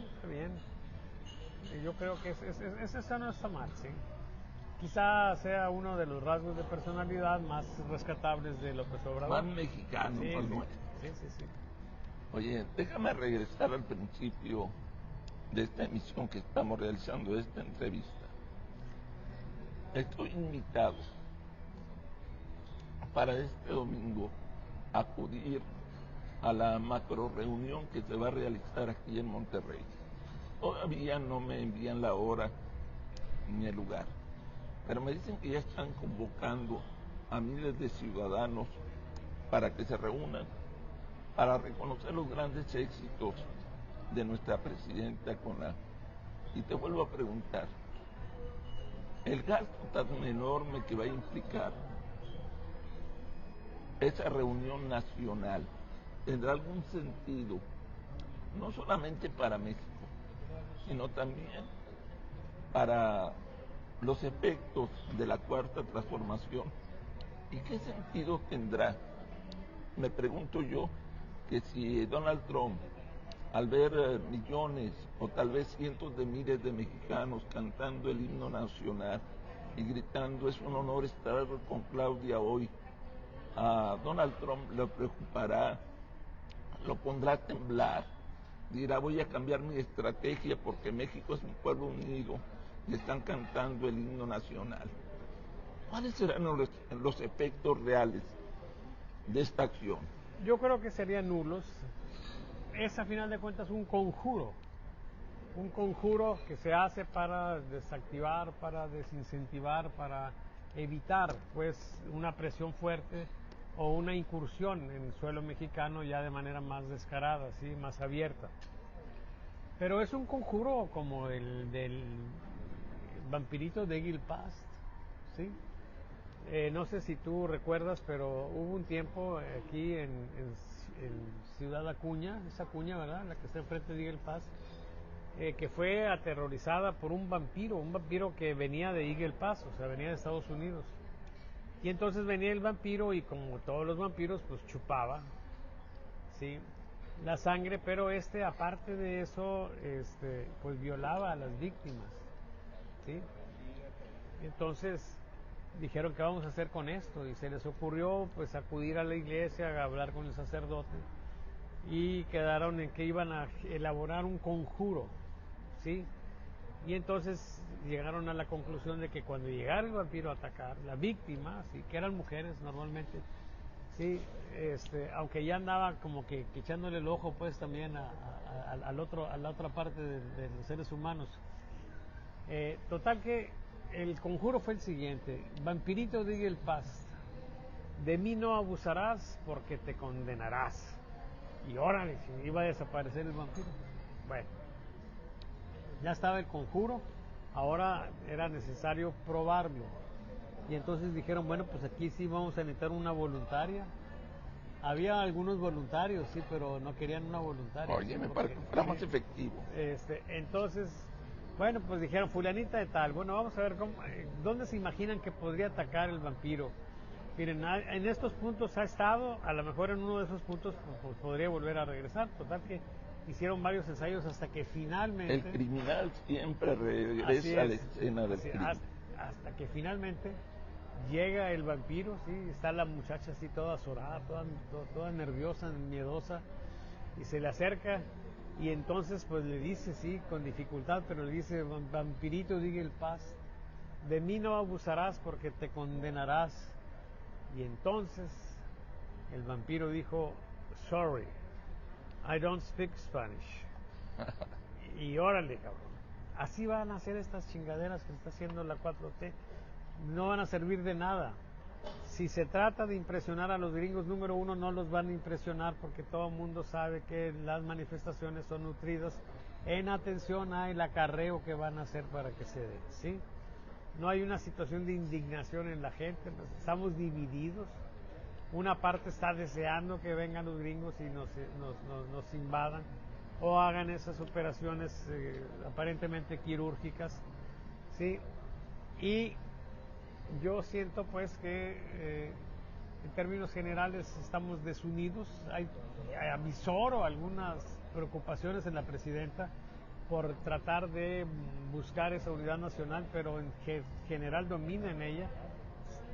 Yo creo que eso no está mal, sí. Quizá sea uno de los rasgos de personalidad más rescatables de López Obrador. Más mexicano, sí, más sí. nuestro. Sí. Oye, déjame regresar al principio de esta emisión que estamos realizando, esta entrevista. Estoy invitado para este domingo a acudir a la macro reunión que se va a realizar aquí en Monterrey. Todavía no me envían la hora ni el lugar, pero me dicen que ya están convocando a miles de ciudadanos para que se reúnan para reconocer los grandes éxitos de nuestra presidenta Y te vuelvo a preguntar, el gasto tan enorme que va a implicar esa reunión nacional, ¿tendrá algún sentido? No solamente para México, sino también para los efectos de la cuarta transformación. ¿Y qué sentido tendrá? Me pregunto yo que si Donald Trump, al ver millones o tal vez cientos de miles de mexicanos cantando el himno nacional y gritando es un honor estar con Claudia hoy, a Donald Trump le preocupará, lo pondrá a temblar, dirá voy a cambiar mi estrategia porque México es un pueblo unido y están cantando el himno nacional. ¿Cuáles serán los efectos reales de esta acción? Yo creo que serían nulos. Es a final de cuentas un conjuro que se hace para desactivar, para desincentivar, para evitar pues una presión fuerte o una incursión en el suelo mexicano ya de manera más descarada, ¿sí? Más abierta. Pero es un conjuro como el del vampirito de Gil Past, ¿sí? No sé si tú recuerdas, pero hubo un tiempo aquí en Ciudad Acuña, esa Acuña, ¿verdad? La que está enfrente de Eagle Pass, que fue aterrorizada por un vampiro que venía de Eagle Pass, o sea, venía de Estados Unidos. Y entonces venía el vampiro y como todos los vampiros, pues chupaba, ¿sí? La sangre, pero aparte de eso, pues violaba a las víctimas, ¿sí? Entonces dijeron, ¿qué vamos a hacer con esto? Y se les ocurrió pues acudir a la iglesia, a hablar con el sacerdote, y quedaron en que iban a elaborar un conjuro, ¿sí? Y entonces llegaron a la conclusión de que cuando llegara el vampiro a atacar, la víctima, ¿sí? Que eran mujeres normalmente, ¿sí? Aunque ya andaba como que echándole el ojo pues también a la otra parte de los seres humanos. Total que el conjuro fue el siguiente: vampirito de Eagle Pass, de mí no abusarás porque te condenarás. Y órale, si iba a desaparecer el vampiro. Bueno, ya estaba el conjuro, ahora era necesario probarlo. Y entonces dijeron, bueno, pues aquí sí vamos a necesitar una voluntaria. Había algunos voluntarios, sí, pero no querían una voluntaria. Oye, me parece que fuera más efectivo. Entonces, bueno, pues dijeron, fulanita de tal. Bueno, vamos a ver dónde se imaginan que podría atacar el vampiro. Miren, en estos puntos ha estado, a lo mejor en uno de esos puntos pues podría volver a regresar. Total que hicieron varios ensayos hasta que finalmente... El criminal siempre regresa a la escena del crimen. Hasta que finalmente llega el vampiro, ¿sí? Está la muchacha así toda azorada, toda nerviosa, miedosa, y se le acerca y entonces pues le dice, sí, con dificultad, pero le dice, vampirito, diga el paz, de mí no abusarás porque te condenarás. Y entonces el vampiro dijo, sorry, I don't speak Spanish. Y órale, cabrón. Así van a hacer estas chingaderas que está haciendo la 4T. No van a servir de nada. Si se trata de impresionar a los gringos, número uno, no los van a impresionar porque todo el mundo sabe que las manifestaciones son nutridas en atención al acarreo que van a hacer para que se dé, ¿sí? No hay una situación de indignación en la gente, estamos divididos. Una parte está deseando que vengan los gringos y nos invadan o hagan esas operaciones aparentemente quirúrgicas, ¿sí? Y yo siento pues que en términos generales estamos desunidos. Hay avisoro algunas preocupaciones en la presidenta por tratar de buscar esa unidad nacional, pero en general domina en ella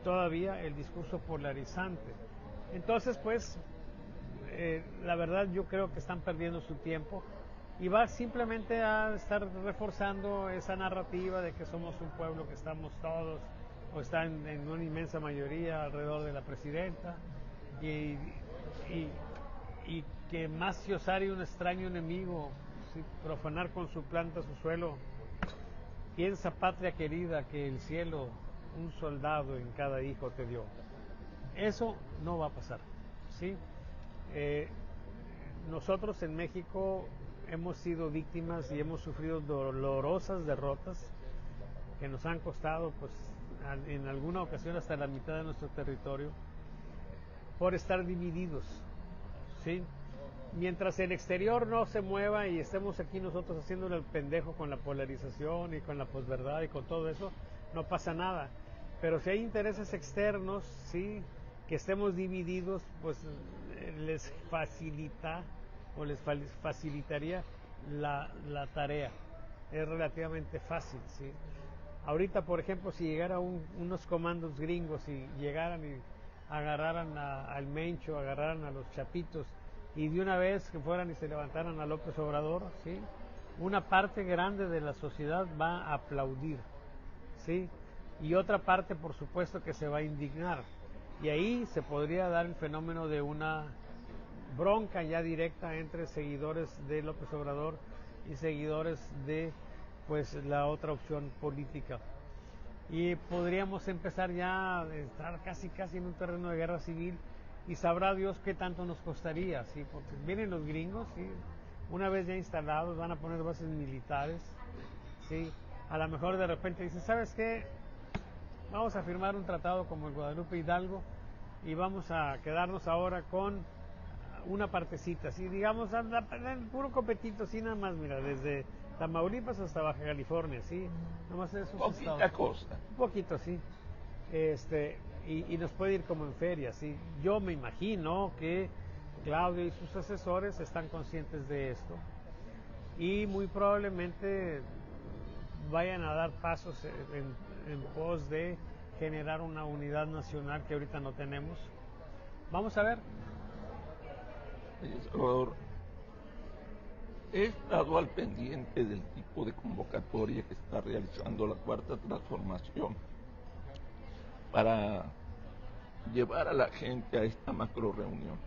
todavía el discurso polarizante. Entonces pues la verdad yo creo que están perdiendo su tiempo y va simplemente a estar reforzando esa narrativa de que somos un pueblo que estamos todos o está en una inmensa mayoría alrededor de la presidenta y que más si osare un extraño enemigo, si profanar con su planta su suelo, piensa patria querida que el cielo un soldado en cada hijo te dio. Eso no va a pasar, ¿sí? Nosotros en México hemos sido víctimas y hemos sufrido dolorosas derrotas que nos han costado pues en alguna ocasión hasta la mitad de nuestro territorio por estar divididos, ¿sí? Mientras el exterior no se mueva y estemos aquí nosotros haciéndole el pendejo con la polarización y con la posverdad y con todo eso, no pasa nada. Pero si hay intereses externos, ¿sí?, que estemos divididos, pues les facilita o les facilitaría la tarea. Es relativamente fácil, ¿sí? Ahorita, por ejemplo, si llegara unos comandos gringos y llegaran y agarraran al Mencho, agarraran a los Chapitos y de una vez que fueran y se levantaran a López Obrador, ¿sí?, una parte grande de la sociedad va a aplaudir, ¿sí? Y otra parte, por supuesto, que se va a indignar. Y ahí se podría dar el fenómeno de una bronca ya directa entre seguidores de López Obrador y seguidores de, pues, la otra opción política. Y podríamos empezar ya a estar casi en un terreno de guerra civil, y sabrá Dios qué tanto nos costaría, ¿sí? Porque vienen los gringos, ¿sí? Una vez ya instalados van a poner bases militares, ¿sí? A lo mejor de repente dicen, ¿sabes qué? Vamos a firmar un tratado como el Guadalupe Hidalgo y vamos a quedarnos ahora con una partecita, ¿sí? Digamos, el puro copetito, sí, nada más, mira, desde Tamaulipas hasta Baja California, ¿sí? Nada más esos Poquita cosa. Un poquito, sí. Y nos puede ir como en feria, ¿sí? Yo me imagino que Claudio y sus asesores están conscientes de esto y muy probablemente vayan a dar pasos en pos de generar una unidad nacional que ahorita no tenemos. Vamos a ver. Salvador, he estado al pendiente del tipo de convocatoria que está realizando la Cuarta Transformación para llevar a la gente a esta macro reunión.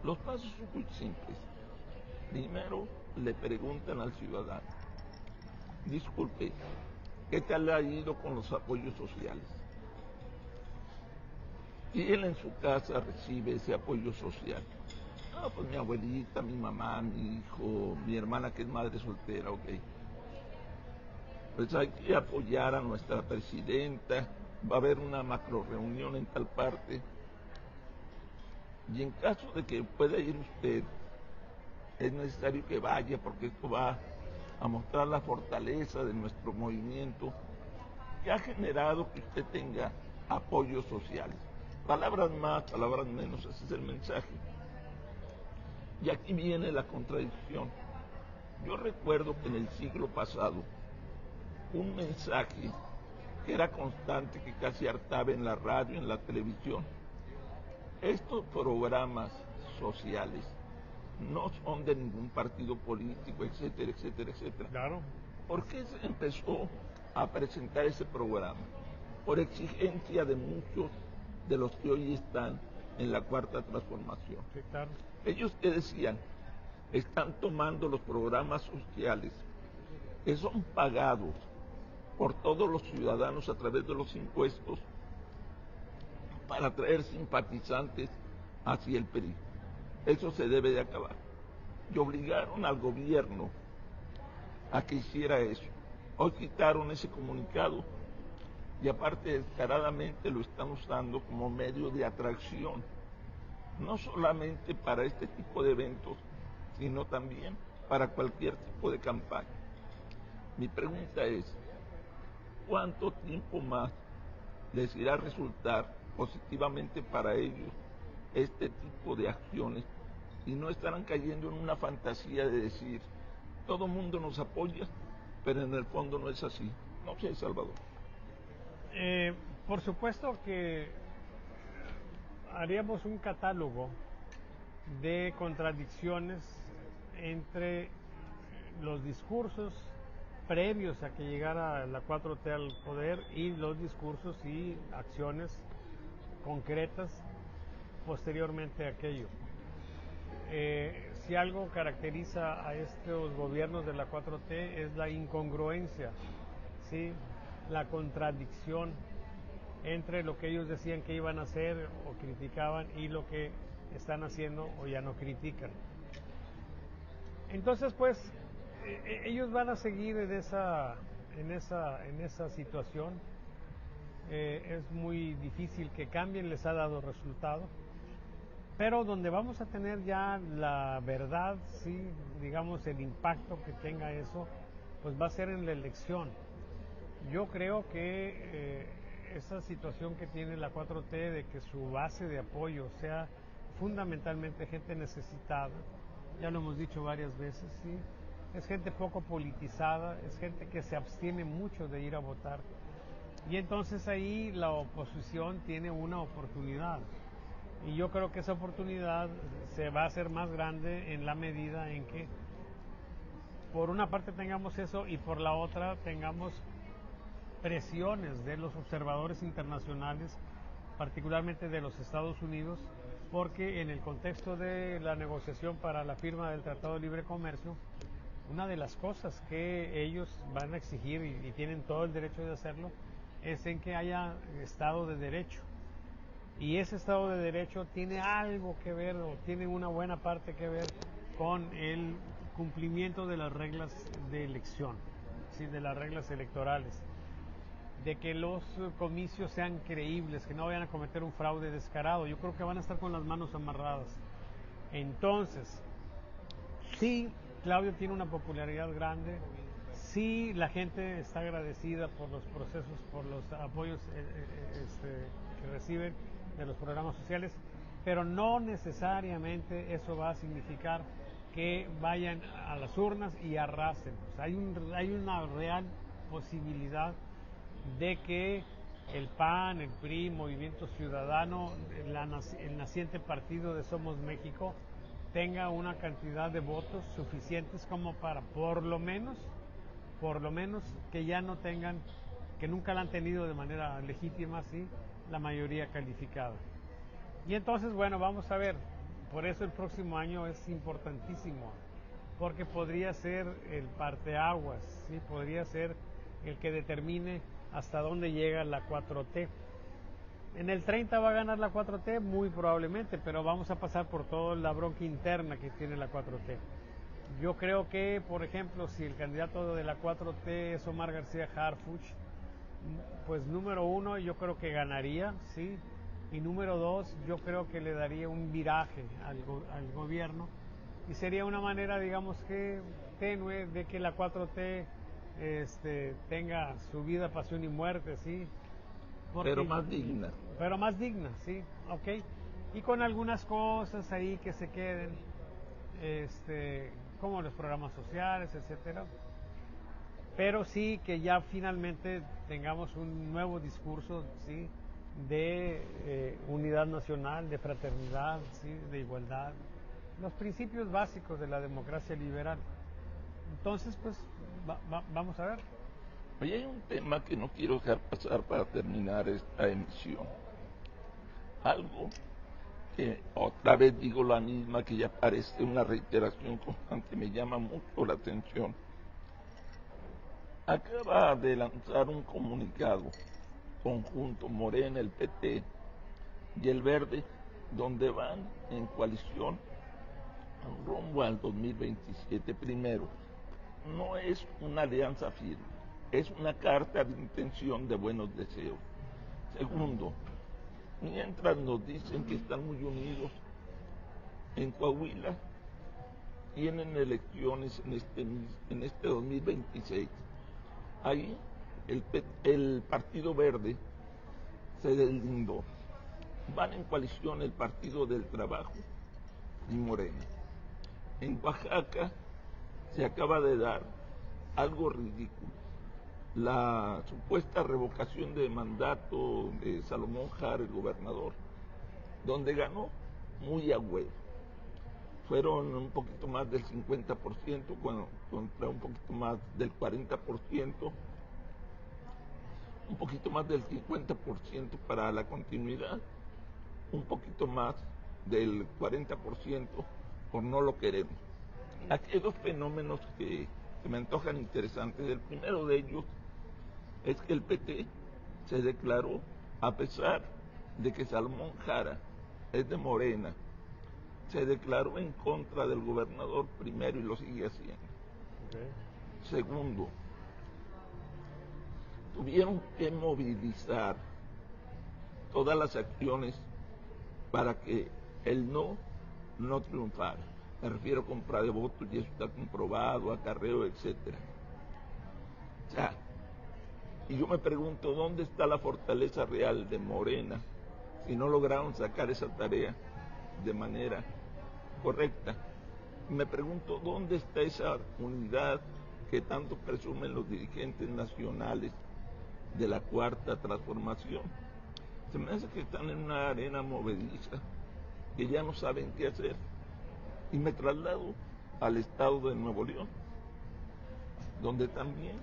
Los pasos son muy simples. Primero, le preguntan al ciudadano, disculpe, ¿qué tal ha ido con los apoyos sociales? Y él en su casa recibe ese apoyo social. No, pues mi abuelita, mi mamá, mi hijo, mi hermana que es madre soltera, ok. Pues hay que apoyar a nuestra presidenta, va a haber una macro reunión en tal parte. Y en caso de que pueda ir usted, es necesario que vaya porque esto va a mostrar la fortaleza de nuestro movimiento que ha generado que usted tenga apoyos sociales. Palabras más, palabras menos, ese es el mensaje. Y aquí viene la contradicción. Yo recuerdo que en el siglo pasado, un mensaje que era constante, que casi hartaba en la radio, en la televisión, estos programas sociales no son de ningún partido político, etcétera, etcétera, etcétera. Claro. ¿Por qué se empezó a presentar ese programa? Por exigencia de muchos de los que hoy están en la Cuarta Transformación. Sí, claro. Ellos que decían, están tomando los programas sociales que son pagados por todos los ciudadanos a través de los impuestos para atraer simpatizantes hacia el PRI. Eso se debe de acabar. Y obligaron al gobierno a que hiciera eso. Hoy quitaron ese comunicado y aparte descaradamente lo están usando como medio de atracción, no solamente para este tipo de eventos, sino también para cualquier tipo de campaña. Mi pregunta es, ¿cuánto tiempo más les irá a resultar positivamente para ellos este tipo de acciones y no estarán cayendo en una fantasía de decir, todo mundo nos apoya, pero en el fondo no es así? No sé, Salvador. Por supuesto que haríamos un catálogo de contradicciones entre los discursos previos a que llegara la 4T al poder y los discursos y acciones concretas posteriormente a aquello. Si algo caracteriza a estos gobiernos de la 4T es la incongruencia, ¿sí? La contradicción entre lo que ellos decían que iban a hacer o criticaban y lo que están haciendo o ya no critican. Entonces, pues, ellos van a seguir en esa situación. Es muy difícil que cambien, les ha dado resultado. Pero donde vamos a tener ya la verdad, sí, digamos, el impacto que tenga eso, pues va a ser en la elección. Yo creo que esa situación que tiene la 4T de que su base de apoyo sea fundamentalmente gente necesitada, ya lo hemos dicho varias veces, sí, es gente poco politizada, es gente que se abstiene mucho de ir a votar, y entonces ahí la oposición tiene una oportunidad, y yo creo que esa oportunidad se va a hacer más grande en la medida en que por una parte tengamos eso y por la otra tengamos presiones de los observadores internacionales, particularmente de los Estados Unidos, porque en el contexto de la negociación para la firma del Tratado de Libre Comercio, una de las cosas que ellos van a exigir y tienen todo el derecho de hacerlo es en que haya Estado de Derecho. Y ese Estado de Derecho tiene algo que ver, o tiene una buena parte que ver con el cumplimiento de las reglas de elección, ¿sí? De las reglas electorales, de que los comicios sean creíbles, que no vayan a cometer un fraude descarado. Yo creo que van a estar con las manos amarradas. Entonces, sí, Claudio tiene una popularidad grande, sí, la gente está agradecida por los procesos, por los apoyos que reciben de los programas sociales, pero no necesariamente eso va a significar que vayan a las urnas y arrasen. O sea, hay una real posibilidad de que el PAN, el PRI, Movimiento Ciudadano, el naciente partido de Somos México, tenga una cantidad de votos suficientes como para por lo menos que ya no tengan, que nunca la han tenido de manera legítima, ¿sí?, la mayoría calificada. Y entonces, bueno, vamos a ver, por eso el próximo año es importantísimo, porque podría ser el parteaguas, ¿sí?, podría ser el que determine hasta dónde llega la 4T. En el 30 va a ganar la 4T, muy probablemente, pero vamos a pasar por toda la bronca interna que tiene la 4T. Yo creo que, por ejemplo, si el candidato de la 4T es Omar García Harfuch, pues número uno, yo creo que ganaría, ¿sí? Y número dos, yo creo que le daría un viraje al gobierno, y sería una manera, digamos que tenue, de que la 4T tenga su vida, pasión y muerte, ¿sí? Porque, pero más digna. Pero más digna, sí, ok. Y con algunas cosas ahí que se queden, como los programas sociales, etcétera. Pero sí que ya finalmente tengamos un nuevo discurso, ¿sí?, de unidad nacional, de fraternidad, ¿sí?, de igualdad, los principios básicos de la democracia liberal. Entonces, pues, vamos a ver. Oye, hay un tema que no quiero dejar pasar para terminar esta emisión. Algo que otra vez digo la misma, que ya parece una reiteración constante, me llama mucho la atención. Acaba de lanzar un comunicado conjunto Morena, el PT y el Verde, donde van en coalición rumbo al 2027. Primero, no es una alianza firme, es una carta de intención de buenos deseos. Segundo, mientras nos dicen que están muy unidos, en Coahuila tienen elecciones en este 2026. Ahí el Partido Verde se deslindó. Van en coalición el Partido del Trabajo y Morena. En Oaxaca se acaba de dar algo ridículo: la supuesta revocación de mandato de Salomón Jara, el gobernador, donde ganó muy a huevo. Fueron un poquito más del 50%, contra un poquito más del 40%, un poquito más del 50% para la continuidad, un poquito más del 40% por no lo queremos. Aquí hay dos fenómenos que me antojan interesantes. El primero de ellos es que el PT se declaró, a pesar de que Salomón Jara es de Morena, se declaró en contra del gobernador primero y lo sigue haciendo. Okay. Segundo, tuvieron que movilizar todas las acciones para que el no triunfara. Me refiero a compra de votos, y eso está comprobado, acarreo, etcétera. O sea, y yo me pregunto, ¿dónde está la fortaleza real de Morena si no lograron sacar esa tarea de manera correcta? Me pregunto, ¿dónde está esa unidad que tanto presumen los dirigentes nacionales de la Cuarta Transformación? Se me hace que están en una arena movediza, que ya no saben qué hacer. Y me traslado al estado de Nuevo León. donde también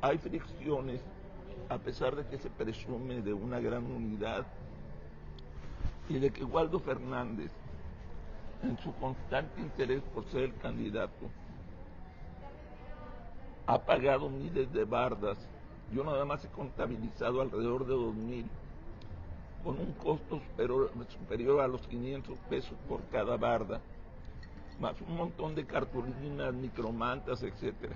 hay fricciones, a pesar de que se presume de una gran unidad y de que Waldo Fernández, en su constante interés por ser el candidato, ha pagado miles de bardas. Yo nada más he contabilizado alrededor de 2,000, con un costo superior a los 500 pesos por cada barda, más un montón de cartulinas, micromantas, etcétera.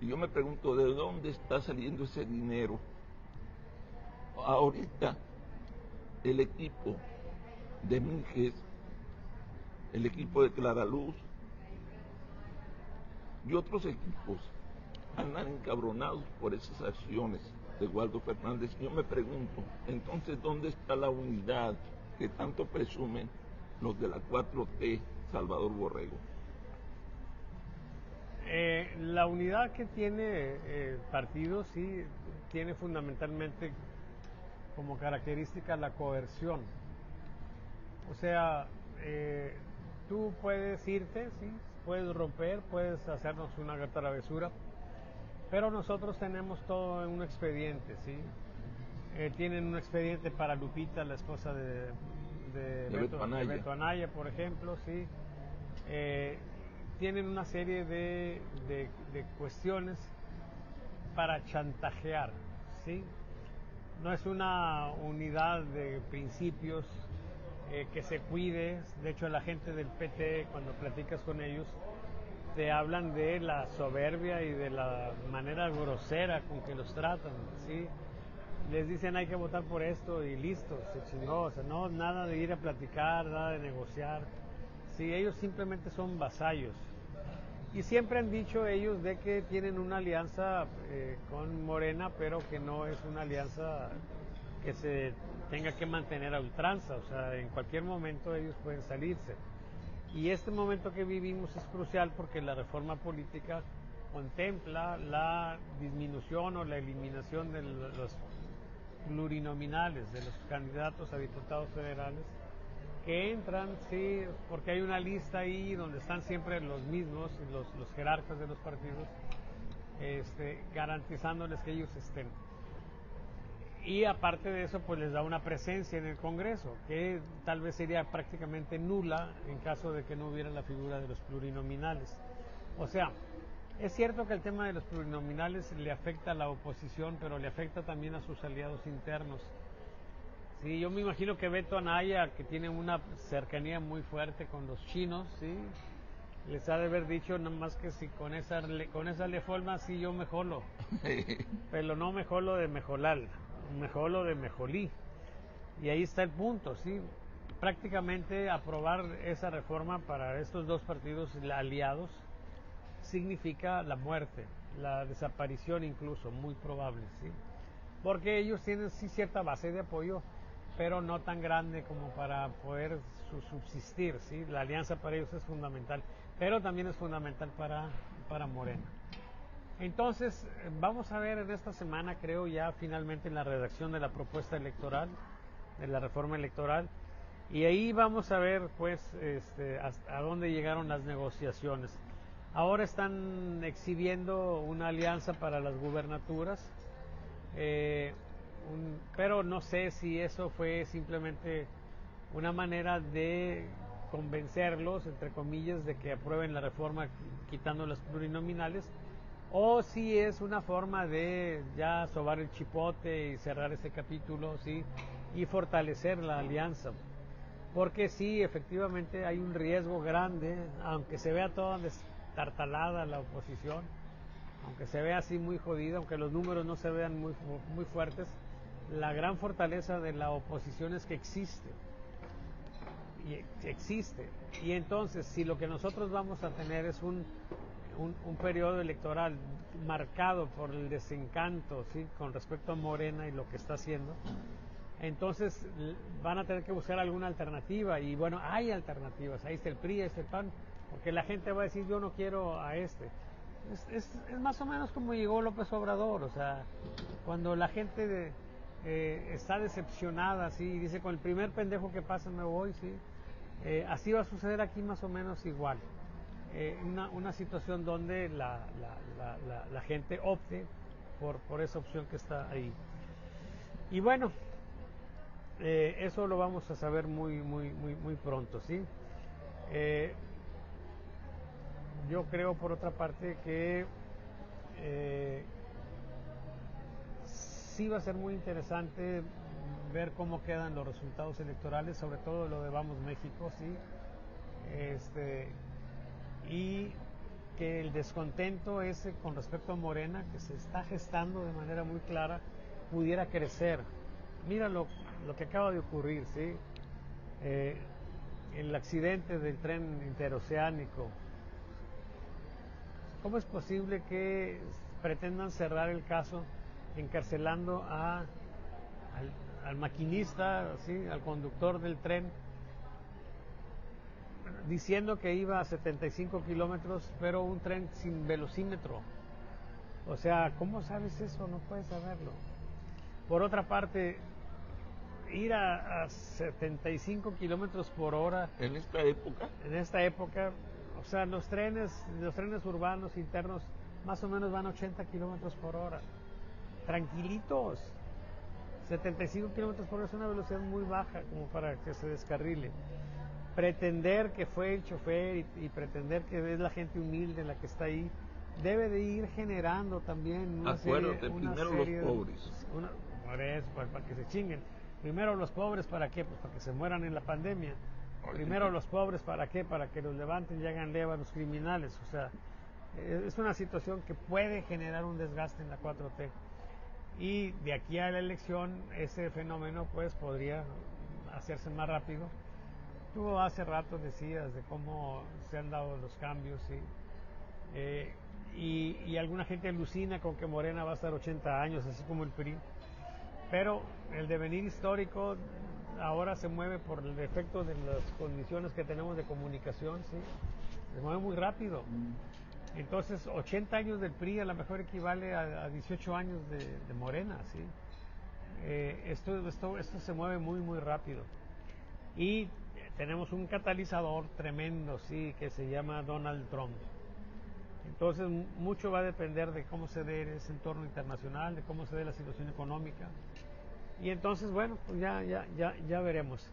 Y yo me pregunto, ¿de dónde está saliendo ese dinero? Ahorita, el equipo de Minges, el equipo de Claraluz y otros equipos andan encabronados por esas acciones de Waldo Fernández. Yo me pregunto, entonces, ¿dónde está la unidad que tanto presumen los de la 4T, Salvador Borrego? La unidad que tiene el partido sí tiene fundamentalmente como característica la coerción. O sea, tú puedes irte, ¿sí? Puedes romper, puedes hacernos una travesura, pero nosotros tenemos todo en un expediente, ¿sí? Tienen un expediente para Lupita, la esposa de Beto Anaya, por ejemplo, ¿sí? Tienen una serie de cuestiones para chantajear, ¿sí? No es una unidad de principios que se cuide. De hecho, la gente del PT, cuando platicas con ellos, te hablan de la soberbia y de la manera grosera con que los tratan, ¿sí? Les dicen hay que votar por esto y listo, se chingó. O sea, no, nada de ir a platicar, nada de negociar. Sí, ellos simplemente son vasallos. Y siempre han dicho ellos de que tienen una alianza con Morena, pero que no es una alianza que se tenga que mantener a ultranza. O sea, en cualquier momento ellos pueden salirse. Y este momento que vivimos es crucial porque la reforma política contempla la disminución o la eliminación de los plurinominales, de los candidatos a diputados federales, que entran, sí, porque hay una lista ahí donde están siempre los mismos, los jerarcas de los partidos, garantizándoles que ellos estén. Y aparte de eso, pues les da una presencia en el Congreso, que tal vez sería prácticamente nula en caso de que no hubiera la figura de los plurinominales. O sea, es cierto que el tema de los plurinominales le afecta a la oposición, pero le afecta también a sus aliados internos. Sí, yo me imagino que Beto Anaya, que tiene una cercanía muy fuerte con los chinos, sí, les ha de haber dicho nada más que si con esa forma sí yo me jolo, pero no me jolo de mejolal, me jolo de mejolí. Y ahí está el punto, sí. Prácticamente aprobar esa reforma para estos dos partidos aliados significa la muerte, la desaparición incluso, muy probable, sí. Porque ellos tienen sí cierta base de apoyo, pero no tan grande como para poder subsistir, ¿sí? La alianza para ellos es fundamental, pero también es fundamental para Morena. Entonces, vamos a ver en esta semana, creo ya finalmente en la redacción de la propuesta electoral, de la reforma electoral, y ahí vamos a ver pues hasta dónde llegaron las negociaciones. Ahora están exhibiendo una alianza para las gubernaturas, pero no sé si eso fue simplemente una manera de convencerlos, entre comillas, de que aprueben la reforma quitando las plurinominales, o si es una forma de ya sobar el chipote y cerrar ese capítulo, ¿sí? Y fortalecer la alianza. Porque sí, efectivamente hay un riesgo grande, aunque se vea toda destartalada la oposición, aunque se vea así muy jodida, aunque los números no se vean muy fuertes, la gran fortaleza de la oposición es que existe. Y entonces, si lo que nosotros vamos a tener es un periodo electoral marcado por el desencanto, ¿sí? Con respecto a Morena y lo que está haciendo, entonces van a tener que buscar alguna alternativa. Y bueno, hay alternativas. Ahí está el PRI, ahí está el PAN, porque la gente va a decir yo no quiero a este. Es más o menos como llegó López Obrador. O sea, cuando la gente está decepcionada, ¿sí? Y dice con el primer pendejo que pasa me voy, ¿sí? Así va a suceder aquí más o menos igual. una situación donde la gente opte por esa opción que está ahí. Y bueno, eso lo vamos a saber muy pronto, ¿sí? Yo creo, por otra parte, que sí va a ser muy interesante ver cómo quedan los resultados electorales, sobre todo lo de Vamos México, ¿sí? Y que el descontento ese con respecto a Morena, que se está gestando de manera muy clara, pudiera crecer. Mira lo que acaba de ocurrir, ¿sí? El accidente del tren interoceánico. ¿Cómo es posible que pretendan cerrar el caso encarcelando al maquinista, ¿sí? Al conductor del tren, diciendo que iba a 75 kilómetros, pero un tren sin velocímetro? O sea, ¿cómo sabes eso? No puedes saberlo. Por otra parte, ir a 75 kilómetros por hora en esta época, o sea, los trenes urbanos internos más o menos van a 80 kilómetros por hora, tranquilitos. 75 kilómetros por hora es una velocidad muy baja como para que se descarrile. Pretender que fue el chofer y pretender que es la gente humilde la que está ahí, debe de ir generando también una serie los pobres. Para que se chinguen. Primero los pobres, ¿para qué? Pues para que se mueran en la pandemia. Primero los pobres, ¿para qué? Para que los levanten y hagan leva a los criminales. O sea, es una situación que puede generar un desgaste en la 4T. Y de aquí a la elección, ese fenómeno pues podría hacerse más rápido. Tú hace rato decías de cómo se han dado los cambios, ¿sí? Y alguna gente alucina con que Morena va a estar 80 años, así como el PRI. Pero el devenir histórico ahora se mueve por el efecto de las condiciones que tenemos de comunicación, ¿sí? Se mueve muy rápido. Entonces, 80 años del PRI a lo mejor equivale a 18 años de Morena, ¿sí? Esto se mueve muy rápido. Y tenemos un catalizador tremendo, sí, que se llama Donald Trump. Entonces, mucho va a depender de cómo se dé ese entorno internacional, de cómo se dé la situación económica. Y entonces, bueno, pues ya veremos.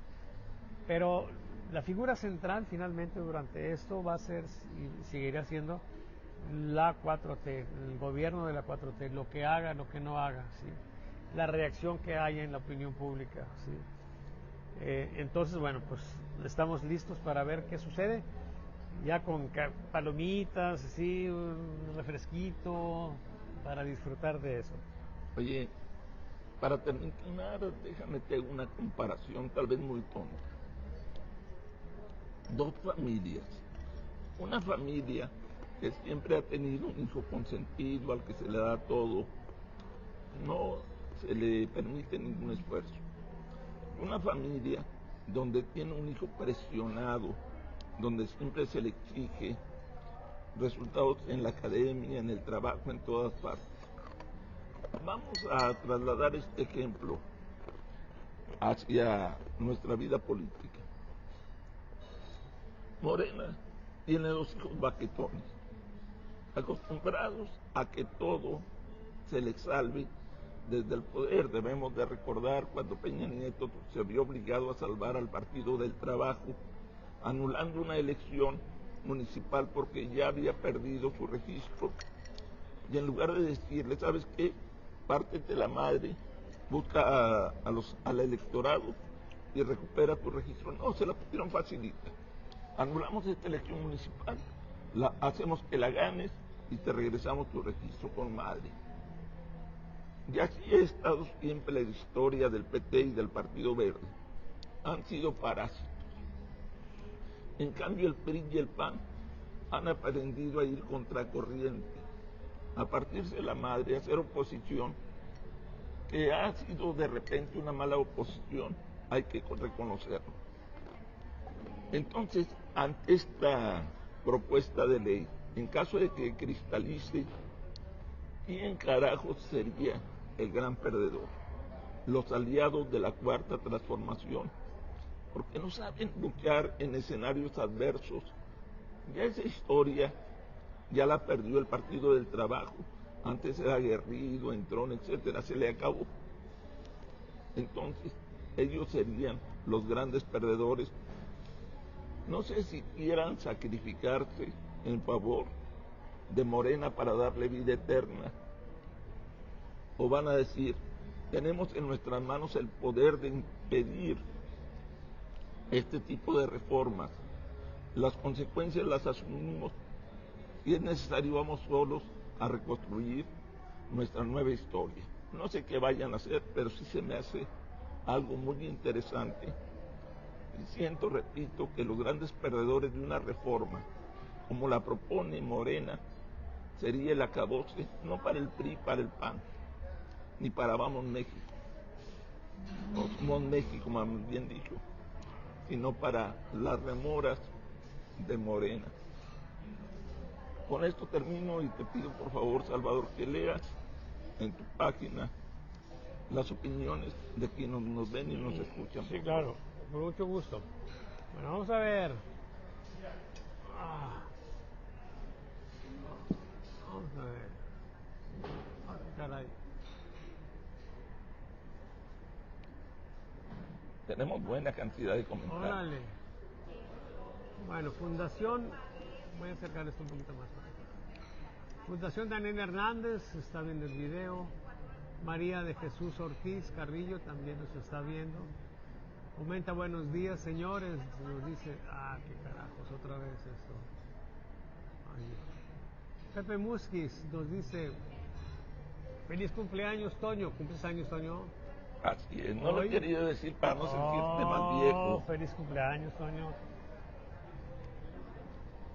Pero la figura central finalmente durante esto va a ser y seguirá siendo la 4T, el gobierno de la 4T, lo que haga, lo que no haga, ¿sí? La reacción que haya en la opinión pública, ¿sí? Entonces, bueno, pues estamos listos para ver qué sucede, ya con palomitas, así, un refresquito, para disfrutar de eso. Oye, para terminar, déjame te hago una comparación tal vez muy tonta. Dos familias. Una familia que siempre ha tenido un hijo consentido, al que se le da todo, no se le permite ningún esfuerzo. Una familia donde tiene un hijo presionado, donde siempre se le exige resultados en la academia, en el trabajo, en todas partes. Vamos a trasladar este ejemplo hacia nuestra vida política. Morena tiene dos hijos baquetones, acostumbrados a que todo se les salve desde el poder. Debemos de recordar cuando Peña Nieto se vio obligado a salvar al Partido del Trabajo, anulando una elección municipal porque ya había perdido su registro. Y en lugar de decirle, ¿sabes qué? Pártete la madre, busca al electorado y recupera tu registro. No, se la pusieron facilita. Anulamos esta elección municipal, hacemos que la ganes y te regresamos tu registro con madre. Y así ha estado siempre la historia del PT y del Partido Verde. Han sido parásitos. En cambio el PRI y el PAN han aprendido a ir contracorriente, a partirse la madre, a hacer oposición, que ha sido de repente una mala oposición, hay que reconocerlo. Entonces, ante esta propuesta de ley, en caso de que cristalice, ¿quién carajo sería el gran perdedor? Los aliados de la Cuarta Transformación, porque no saben luchar en escenarios adversos Ya esa historia ya la perdió el Partido del Trabajo. Antes era aguerrido, entrón, etcétera, se le acabó. Entonces, ellos serían los grandes perdedores. No sé si quieran sacrificarse en favor de Morena para darle vida eterna, o van a decir, tenemos en nuestras manos el poder de impedir este tipo de reformas, las consecuencias las asumimos, si es necesario vamos solos a reconstruir nuestra nueva historia. No sé qué vayan a hacer, pero sí se me hace algo muy interesante. Y siento, repito, que los grandes perdedores de una reforma, como la propone Morena, sería el acabose, no para el PRI, para el PAN, ni para Vamos México, o Somos México, más bien dicho, sino para las remoras de Morena. Con esto termino y te pido por favor, Salvador, que leas en tu página las opiniones de quienes nos ven y nos escuchan. Sí, claro, con mucho gusto. Bueno, vamos a ver. Vamos a ver. Caray. Tenemos buena cantidad de comentarios. Órale. Bueno, Fundación, voy a acercar esto un poquito más. Fundación Daniel Hernández está viendo el video. María de Jesús Ortiz Carrillo también nos está viendo. Comenta buenos días, señores. Nos dice, qué carajos, otra vez esto. Ay. Pepe Musquiz nos dice, feliz cumpleaños, Toño. ¿Cumples años, Toño? Así es, no lo he querido decir para no sentirte más viejo. Feliz cumpleaños, Toño.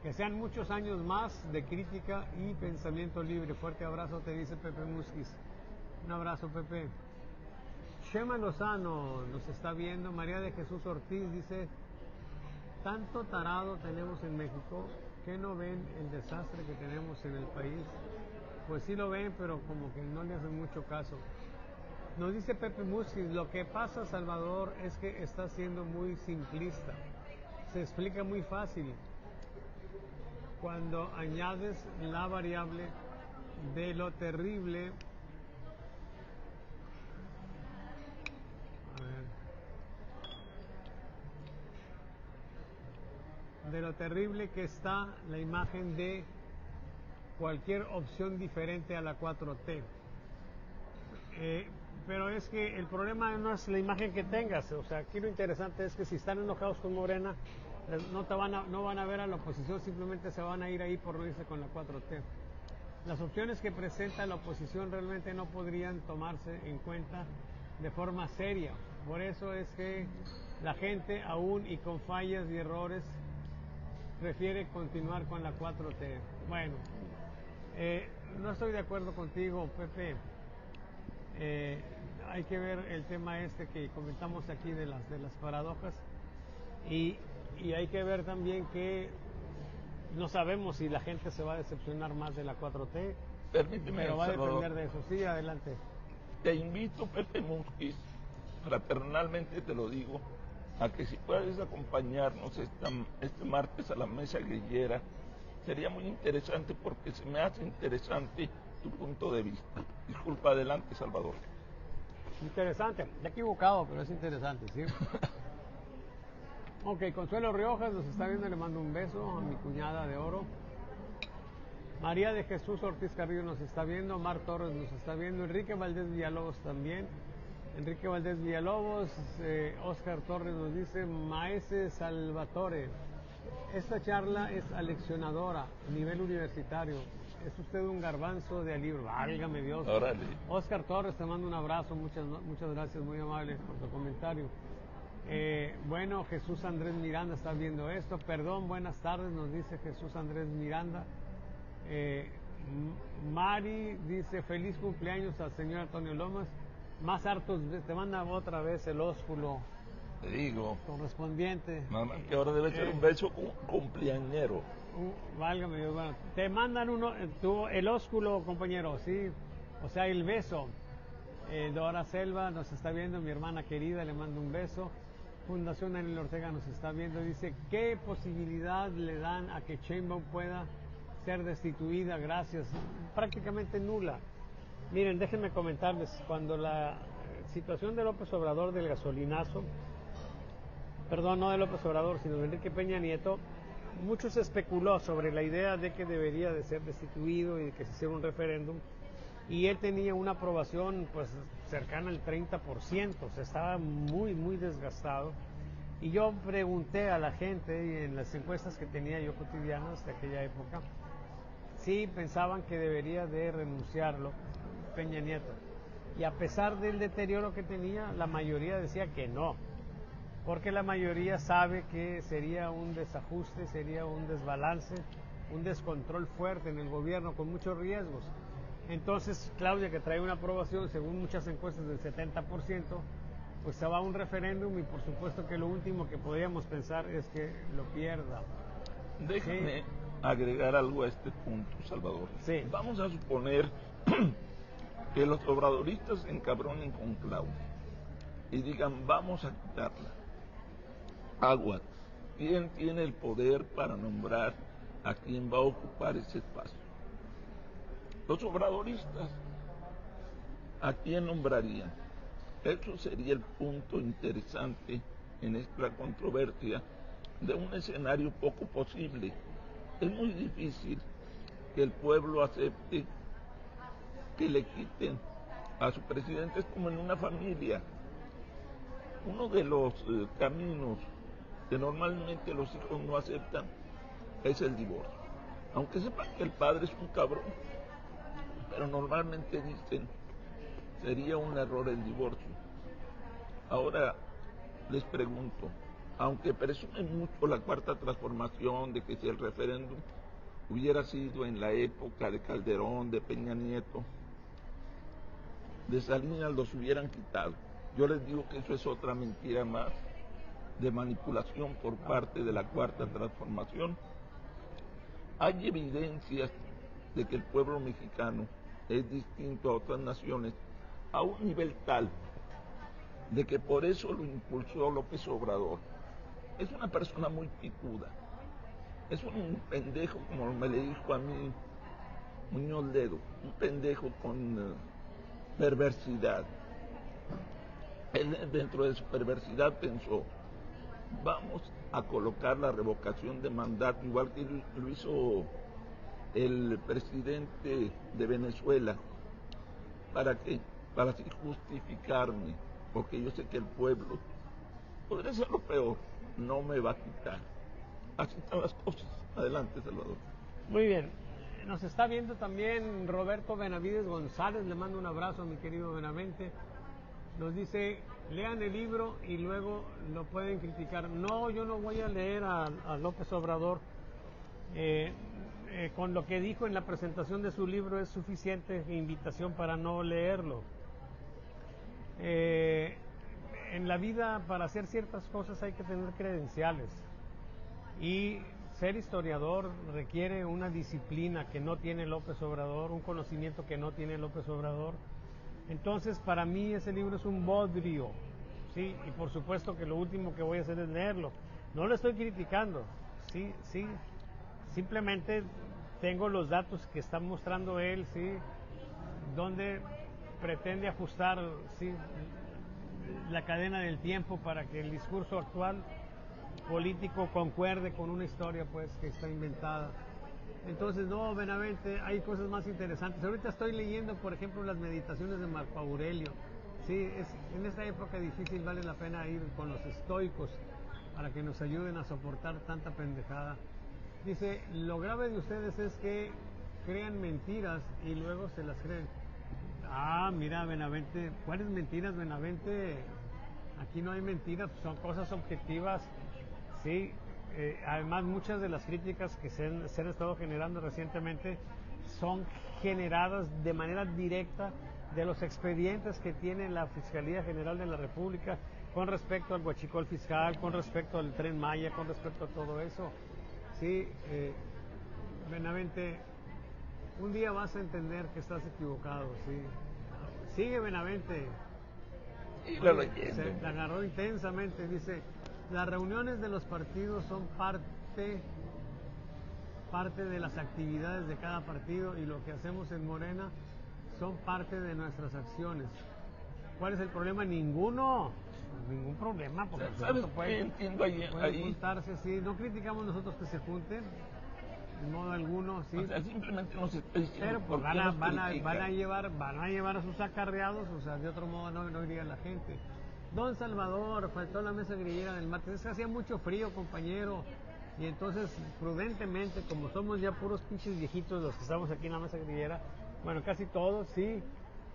Que sean muchos años más de crítica y pensamiento libre. Fuerte abrazo, te dice Pepe Musquiz. Un abrazo, Pepe. Shema Lozano nos está viendo. María de Jesús Ortiz dice, tanto tarado tenemos en México que no ven el desastre que tenemos en el país. Pues sí lo ven, pero como que no le hacen mucho caso. Nos dice Pepe Musquiz, lo que pasa, Salvador, es que está siendo muy simplista. Se explica muy fácil cuando añades la variable de lo terrible. De lo terrible que está la imagen de cualquier opción diferente a la 4T. Pero es que el problema no es la imagen que tengas. O sea, aquí lo interesante es que si están enojados con Morena, no van a ver a la oposición, simplemente se van a ir ahí por no irse con la 4T. Las opciones que presenta la oposición realmente no podrían tomarse en cuenta de forma seria. Por eso es que la gente, aún y con fallas y errores, prefiere continuar con la 4T. Bueno, no estoy de acuerdo contigo, Pepe. Hay que ver el tema este que comentamos aquí de las paradojas y hay que ver también que no sabemos si la gente se va a decepcionar más de la 4T. Permíteme, pero va a Salvador, depender de eso. Sí, adelante. Te invito, Pepe Musquiz, fraternalmente te lo digo, a que si puedes acompañarnos este martes a la mesa grillera, sería muy interesante porque se me hace interesante tu punto de vista. Disculpa, adelante, Salvador. Interesante, está equivocado, pero es interesante, ¿sí? Ok, Consuelo Riojas nos está viendo, le mando un beso a mi cuñada de oro. María de Jesús Ortiz Carrillo nos está viendo, Mar Torres nos está viendo, Enrique Valdés Villalobos también. Enrique Valdés Villalobos, Oscar Torres nos dice, Maese Salvatore, esta charla es aleccionadora a nivel universitario. Es usted un garbanzo de libro, válgame Dios. Órale. Oscar Torres, te mando un abrazo, muchas gracias, muy amable por tu comentario. Bueno, Jesús Andrés Miranda está viendo esto. Perdón, buenas tardes, nos dice Jesús Andrés Miranda. Mari dice, feliz cumpleaños al señor Antonio Lomas. Más hartos, te manda otra vez el ósculo. Te digo. Correspondiente. Mamá, que ahora debe ser un beso cumpleañero. Válgame Dios, bueno, te mandan el ósculo, compañero, sí. O sea, el beso. Dora Selva nos está viendo, mi hermana querida, le mando un beso. Fundación Daniel Ortega nos está viendo, dice, ¿qué posibilidad le dan a que Sheinbaum pueda ser destituida? Gracias, prácticamente nula. Miren, déjenme comentarles, cuando la situación de López Obrador del gasolinazo, perdón, no de López Obrador, sino de Enrique Peña Nieto, mucho se especuló sobre la idea de que debería de ser destituido y de que se hiciera un referéndum, y él tenía una aprobación pues cercana al 30%, o sea, estaba muy, muy desgastado. Y yo pregunté a la gente, y en las encuestas que tenía yo cotidianas de aquella época, si pensaban que debería de renunciarlo Peña Nieto. Y a pesar del deterioro que tenía, la mayoría decía que no, porque la mayoría sabe que sería un desajuste, sería un desbalance, un descontrol fuerte en el gobierno con muchos riesgos. Entonces Claudia, que trae una aprobación según muchas encuestas del 70%, pues se va a un referéndum, y por supuesto que lo último que podríamos pensar es que lo pierda. Déjame agregar algo a este punto, Salvador. Sí. Vamos a suponer que los obradoristas se encabronen con Claudia y digan, vamos a quitarla. Aguas, ¿quién tiene el poder para nombrar a quien va a ocupar ese espacio? Los obradoristas, ¿a quién nombrarían? Eso sería el punto interesante en esta controversia de un escenario poco posible. Es muy difícil que el pueblo acepte que le quiten a su presidente. Es como en una familia. Uno de los caminos que normalmente los hijos no aceptan es el divorcio. Aunque sepan que el padre es un cabrón, pero normalmente dicen, sería un error el divorcio. Ahora les pregunto, aunque presumen mucho la cuarta transformación de que si el referéndum hubiera sido en la época de Calderón, de Peña Nieto, de Salinas los hubieran quitado. Yo les digo que eso es otra mentira más de manipulación por parte de la cuarta transformación. Hay evidencias de que el pueblo mexicano es distinto a otras naciones a un nivel tal de que por eso lo impulsó López Obrador. Es una persona muy picuda, es un pendejo, como me le dijo a mí Muñoz Ledo, un pendejo con perversidad. Él, dentro de su perversidad, pensó, vamos a colocar la revocación de mandato, igual que lo hizo el presidente de Venezuela. ¿Para qué? Para así justificarme, porque yo sé que el pueblo, podría ser lo peor, no me va a quitar. Así están las cosas. Adelante, Salvador. Muy bien. Nos está viendo también Roberto Benavides González, le mando un abrazo a mi querido Benavente. Nos dice, lean el libro y luego lo pueden criticar. No, yo no voy a leer a López Obrador. Con lo que dijo en la presentación de su libro es suficiente invitación para no leerlo. En la vida, para hacer ciertas cosas hay que tener credenciales, y ser historiador requiere una disciplina que no tiene López Obrador, un conocimiento que no tiene López Obrador. Entonces, para mí ese libro es un bodrio, ¿sí? Y por supuesto que lo último que voy a hacer es leerlo. No lo estoy criticando, sí, simplemente tengo los datos que está mostrando él, ¿sí? Donde pretende ajustar, ¿sí?, la cadena del tiempo para que el discurso actual político concuerde con una historia pues que está inventada. Entonces, no, Benavente, hay cosas más interesantes. Ahorita estoy leyendo, por ejemplo, las meditaciones de Marco Aurelio. Sí, en esta época difícil vale la pena ir con los estoicos para que nos ayuden a soportar tanta pendejada. Dice, lo grave de ustedes es que crean mentiras y luego se las creen. Ah, mira, Benavente, ¿cuáles mentiras, Benavente? Aquí no hay mentiras, son cosas objetivas, sí. Además, muchas de las críticas que se han estado generando recientemente son generadas de manera directa de los expedientes que tiene la Fiscalía General de la República con respecto al huachicol fiscal, con respecto al Tren Maya, con respecto a todo eso. Sí, Benavente, un día vas a entender que estás equivocado, sí. Sigue, Benavente. Y la leyenda. Se la agarró intensamente, dice, Las reuniones de los partidos son parte de las actividades de cada partido y lo que hacemos en Morena son parte de nuestras acciones. ¿Cuál es el problema? Ninguno. Ningún problema, porque ¿Sabes qué entiendo pueden ahí? juntarse, sí. No criticamos nosotros que se junten, de modo alguno, sí. O sea, simplemente nos está diciendo Pero pues por qué nos critican. van a llevar a sus acarreados, o sea, de otro modo no iría la gente. Don Salvador, faltó la mesa grillera del martes. Es que hacía mucho frío, compañero. Y entonces, prudentemente, como somos ya puros pinches viejitos los que estamos aquí en la mesa grillera, bueno, casi todos, sí.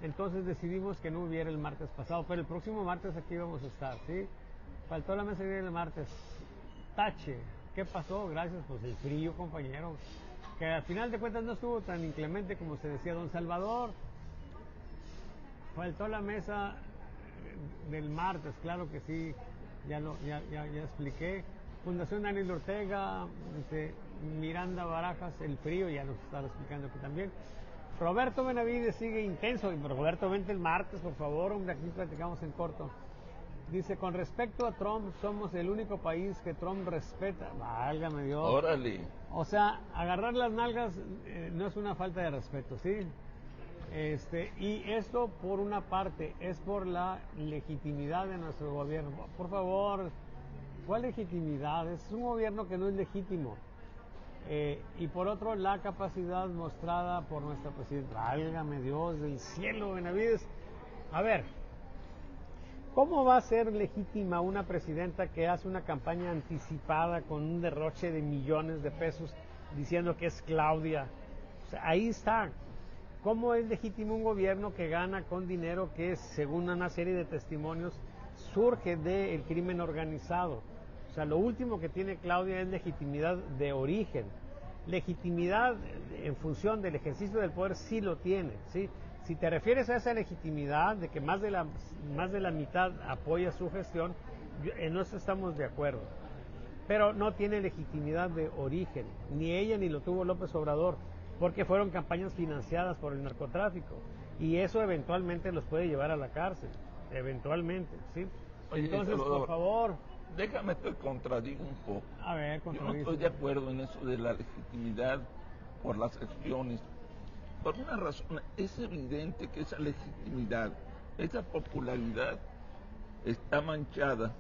Entonces decidimos que no hubiera el martes pasado, pero el próximo martes aquí vamos a estar, ¿sí? Faltó la mesa grillera el martes. Tache. ¿Qué pasó? Gracias, pues el frío, compañero. Que al final de cuentas no estuvo tan inclemente como se decía don Salvador. Faltó la mesa del martes, claro que sí, ya expliqué. Fundación Daniel Ortega, Miranda Barajas, el frío, ya nos estaba explicando aquí también. Roberto Benavides sigue intenso, y Roberto, vente el martes, por favor, hombre, aquí platicamos en corto. Dice, con respecto a Trump, somos el único país que Trump respeta. Válgame Dios. Órale. O sea, agarrar las nalgas no es una falta de respeto, ¿sí? Y esto, por una parte, es por la legitimidad de nuestro gobierno. Por favor, ¿cuál legitimidad? Es un gobierno que no es legítimo. Y por otro, la capacidad mostrada por nuestra presidenta. Válgame Dios del cielo, Benavides. A ver, ¿cómo va a ser legítima una presidenta que hace una campaña anticipada con un derroche de millones de pesos diciendo que es Claudia? O sea, ahí está. ¿Cómo es legítimo un gobierno que gana con dinero que, según una serie de testimonios, surge del crimen organizado? O sea, lo último que tiene Claudia es legitimidad de origen. Legitimidad en función del ejercicio del poder sí lo tiene, ¿sí? Si te refieres a esa legitimidad de que más de la mitad apoya su gestión, en eso estamos de acuerdo. Pero no tiene legitimidad de origen, ni ella ni lo tuvo López Obrador, porque fueron campañas financiadas por el narcotráfico. Y eso eventualmente los puede llevar a la cárcel, eventualmente, ¿sí? Oye, Entonces, Salvador, por favor... Déjame te contradigo un poco. A ver, Yo no estoy de acuerdo en eso de la legitimidad por las acciones. Por una razón, es evidente que esa legitimidad, esa popularidad está manchada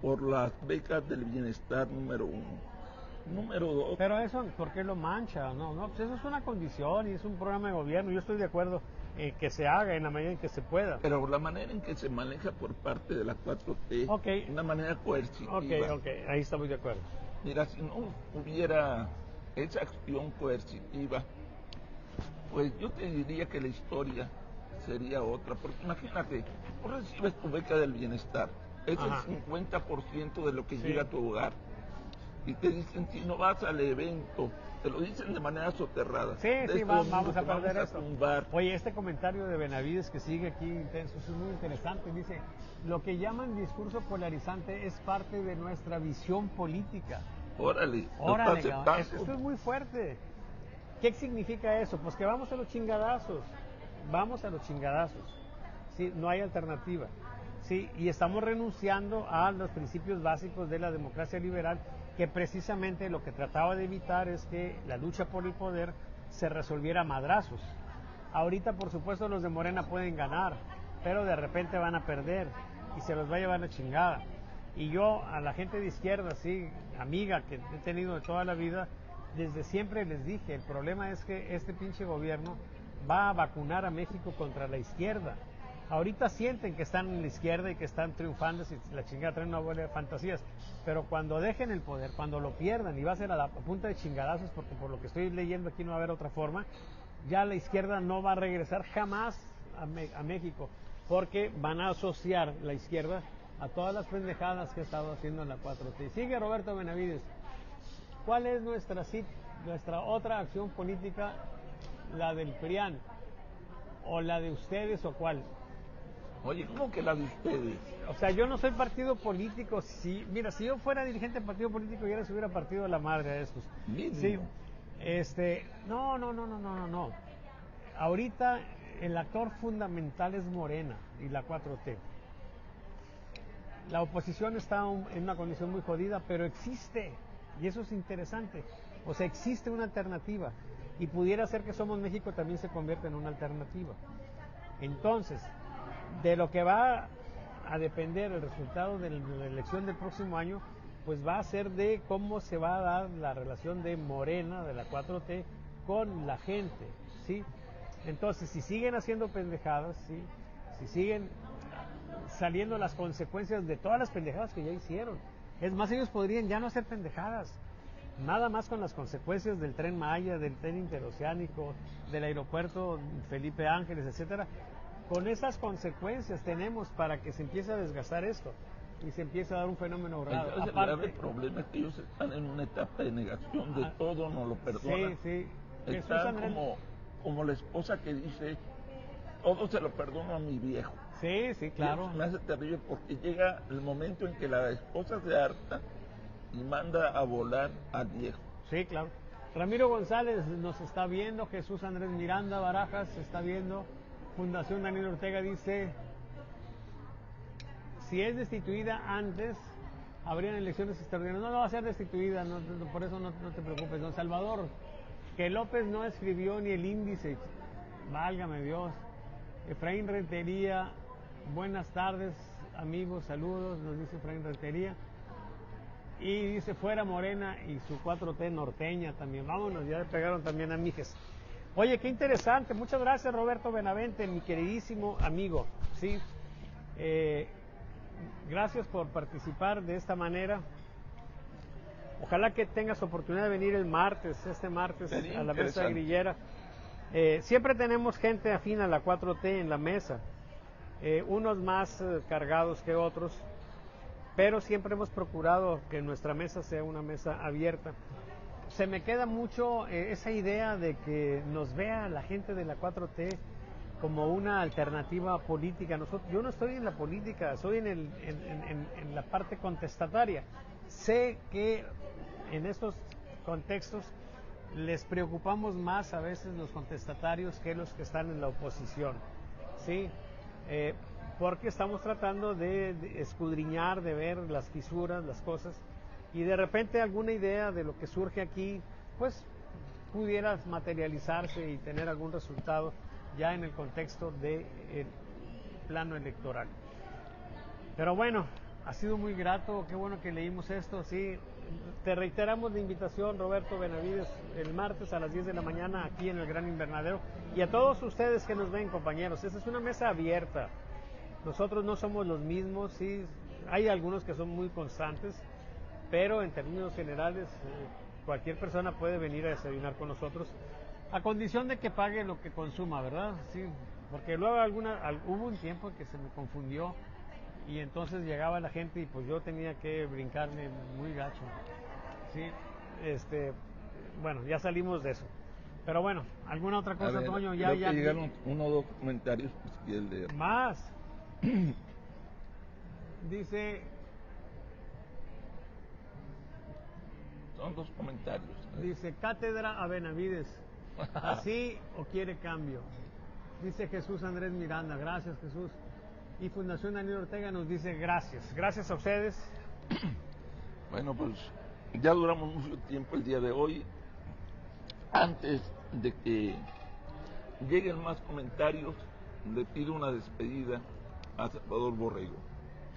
por las becas del bienestar, número uno. Número dos. Pero eso, ¿por qué lo mancha? No, pues eso es una condición y es un programa de gobierno. Yo estoy de acuerdo en que se haga en la medida en que se pueda. Pero la manera en que se maneja por parte de la 4T, Okay. Una manera coercitiva. Ok, ahí estamos de acuerdo. Mira, si no hubiera esa acción coercitiva, pues yo te diría que la historia sería otra. Porque imagínate, tú recibes tu beca del bienestar, es Ajá. el 50% de lo que Sí. llega a tu hogar. Y te dicen, si no vas al evento, te lo dicen de manera soterrada. Sí, vamos a perder esto. Oye, este comentario de Benavides que sigue aquí intenso, es muy interesante. Dice, lo que llaman discurso polarizante es parte de nuestra visión política. Órale, esto es muy fuerte. ¿Qué significa eso? Pues que vamos a los chingadazos. Vamos a los chingadazos. Sí, no hay alternativa. Sí, y estamos renunciando a los principios básicos de la democracia liberal, que precisamente lo que trataba de evitar es que la lucha por el poder se resolviera a madrazos. Ahorita, por supuesto, los de Morena pueden ganar, pero de repente van a perder y se los va a llevar la chingada. Y yo a la gente de izquierda, sí, amiga que he tenido de toda la vida, desde siempre les dije, el problema es que este pinche gobierno va a vacunar a México contra la izquierda. Ahorita sienten que están en la izquierda y que están triunfando, si la chingada traen una bola de fantasías, pero cuando dejen el poder, cuando lo pierdan, y va a ser a la punta de chingadazos, porque por lo que estoy leyendo aquí no va a haber otra forma, ya la izquierda no va a regresar jamás a México, porque van a asociar la izquierda a todas las pendejadas que ha estado haciendo en la 4T. Sigue Roberto Benavides. ¿Cuál es nuestra otra acción política? ¿La del PRIAN? ¿O la de ustedes o cuál? Oye, ¿cómo que la de ustedes? O sea, yo no soy partido político. Mira, si yo fuera dirigente de partido político, ya les hubiera partido la madre a estos. Sí. No. Ahorita el actor fundamental es Morena y la 4T. La oposición está en una condición muy jodida, pero existe, y eso es interesante. O sea, existe una alternativa, y pudiera ser que Somos México también se convierta en una alternativa. Entonces, de lo que va a depender el resultado de la elección del próximo año, pues va a ser de cómo se va a dar la relación de Morena, de la 4T, con la gente, ¿sí? Entonces, si siguen haciendo pendejadas, ¿sí? Si siguen saliendo las consecuencias de todas las pendejadas que ya hicieron. Es más, ellos podrían ya no hacer pendejadas. Nada más con las consecuencias del Tren Maya, del tren interoceánico, del aeropuerto Felipe Ángeles, etcétera. Con esas consecuencias tenemos para que se empiece a desgastar esto y se empiece a dar un fenómeno grave. El grave problema es que ellos están en una etapa de negación de todo, no lo perdonan. Sí, sí. Están como la esposa que dice, todo se lo perdono a mi viejo. Sí, sí, claro. Y eso me hace terrible porque llega el momento en que la esposa se harta y manda a volar al viejo. Sí, claro. Ramiro González nos está viendo, Jesús Andrés Miranda Barajas se está viendo, Fundación Daniel Ortega dice, si es destituida antes, habrían elecciones extraordinarias. No va a ser destituida, por eso no te preocupes. Don Salvador, que López no escribió ni el índice, válgame Dios. Efraín Rentería, buenas tardes amigos, saludos, nos dice Efraín Rentería. Y dice fuera Morena y su 4T norteña también. Vámonos, ya le pegaron también a Mijes. Oye, qué interesante. Muchas gracias Roberto Benavente, mi queridísimo amigo. ¿Sí? Gracias por participar de esta manera. Ojalá que tengas oportunidad de venir el martes, este martes, a la mesa grillera. Siempre tenemos gente afín a la 4T en la mesa. Unos más cargados que otros. Pero siempre hemos procurado que nuestra mesa sea una mesa abierta. Se me queda mucho esa idea de que nos vea la gente de la 4T como una alternativa política. Yo no estoy en la política, soy en la parte contestataria. Sé que en estos contextos les preocupamos más a veces los contestatarios que los que están en la oposición, ¿sí? Porque estamos tratando de escudriñar, de ver las fisuras, las cosas, y de repente alguna idea de lo que surge aquí, pues pudiera materializarse y tener algún resultado ya en el contexto del plano electoral. Pero bueno, ha sido muy grato, qué bueno que leímos esto, sí. Te reiteramos la invitación, Roberto Benavides, el martes a las 10 de la mañana aquí en el Gran Invernadero, y a todos ustedes que nos ven, compañeros. Esta es una mesa abierta. Nosotros no somos los mismos, sí, hay algunos que son muy constantes, pero en términos generales cualquier persona puede venir a desayunar con nosotros, a condición de que pague lo que consuma, ¿verdad? Sí, porque luego hubo un tiempo en que se me confundió y entonces llegaba la gente y pues yo tenía que brincarme muy gacho, sí, bueno, ya salimos de eso. Pero bueno, ¿alguna otra cosa, ver, Toño? Ya llegaron uno o dos comentarios pues, que el de... Más. Dice... Son dos comentarios. Dice, cátedra a Benavides, ¿así o quiere cambio? Dice Jesús Andrés Miranda, gracias Jesús. Y Fundación Daniel Ortega nos dice gracias. Gracias a ustedes. Bueno, pues ya duramos mucho tiempo el día de hoy. Antes de que lleguen más comentarios, le pido una despedida a Salvador Borrego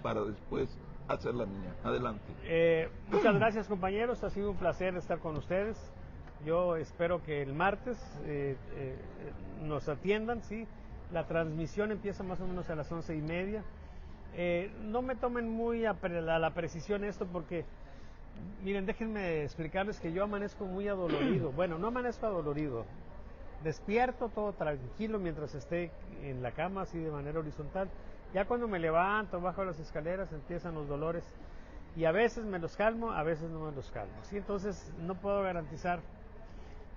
para después hacer la mía. Adelante. Muchas gracias, compañeros, ha sido un placer estar con ustedes. Yo espero que el martes nos atiendan, ¿sí? La transmisión empieza más o menos a las 11:30. No me tomen muy a la precisión esto porque, miren, déjenme explicarles que yo amanezco muy adolorido. Bueno, no amanezco adolorido. Despierto todo tranquilo mientras esté en la cama, así de manera horizontal. Ya cuando me levanto, bajo las escaleras, empiezan los dolores. Y a veces me los calmo, a veces no me los calmo. ¿Sí? Entonces no puedo garantizar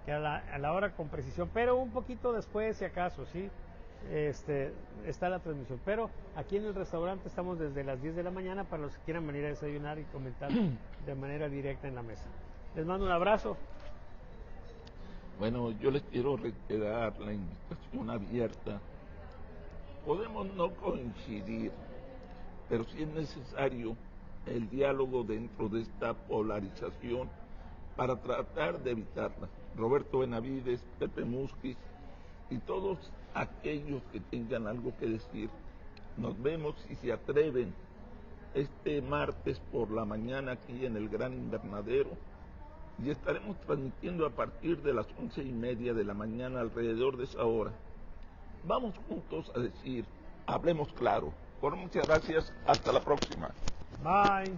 que a la hora con precisión, pero un poquito después, si acaso, ¿sí? Está la transmisión. Pero aquí en el restaurante estamos desde las 10 de la mañana para los que quieran venir a desayunar y comentar de manera directa en la mesa. Les mando un abrazo. Bueno, yo les quiero reiterar la invitación abierta. Podemos no coincidir, pero sí es necesario el diálogo dentro de esta polarización para tratar de evitarla. Roberto Benavides, Pepe Musquiz y todos aquellos que tengan algo que decir, nos vemos si se atreven este martes por la mañana aquí en el Gran Invernadero y estaremos transmitiendo a partir de las 11:30 de la mañana alrededor de esa hora. Vamos juntos a decir, hablemos claro. Por muchas gracias, hasta la próxima. Bye.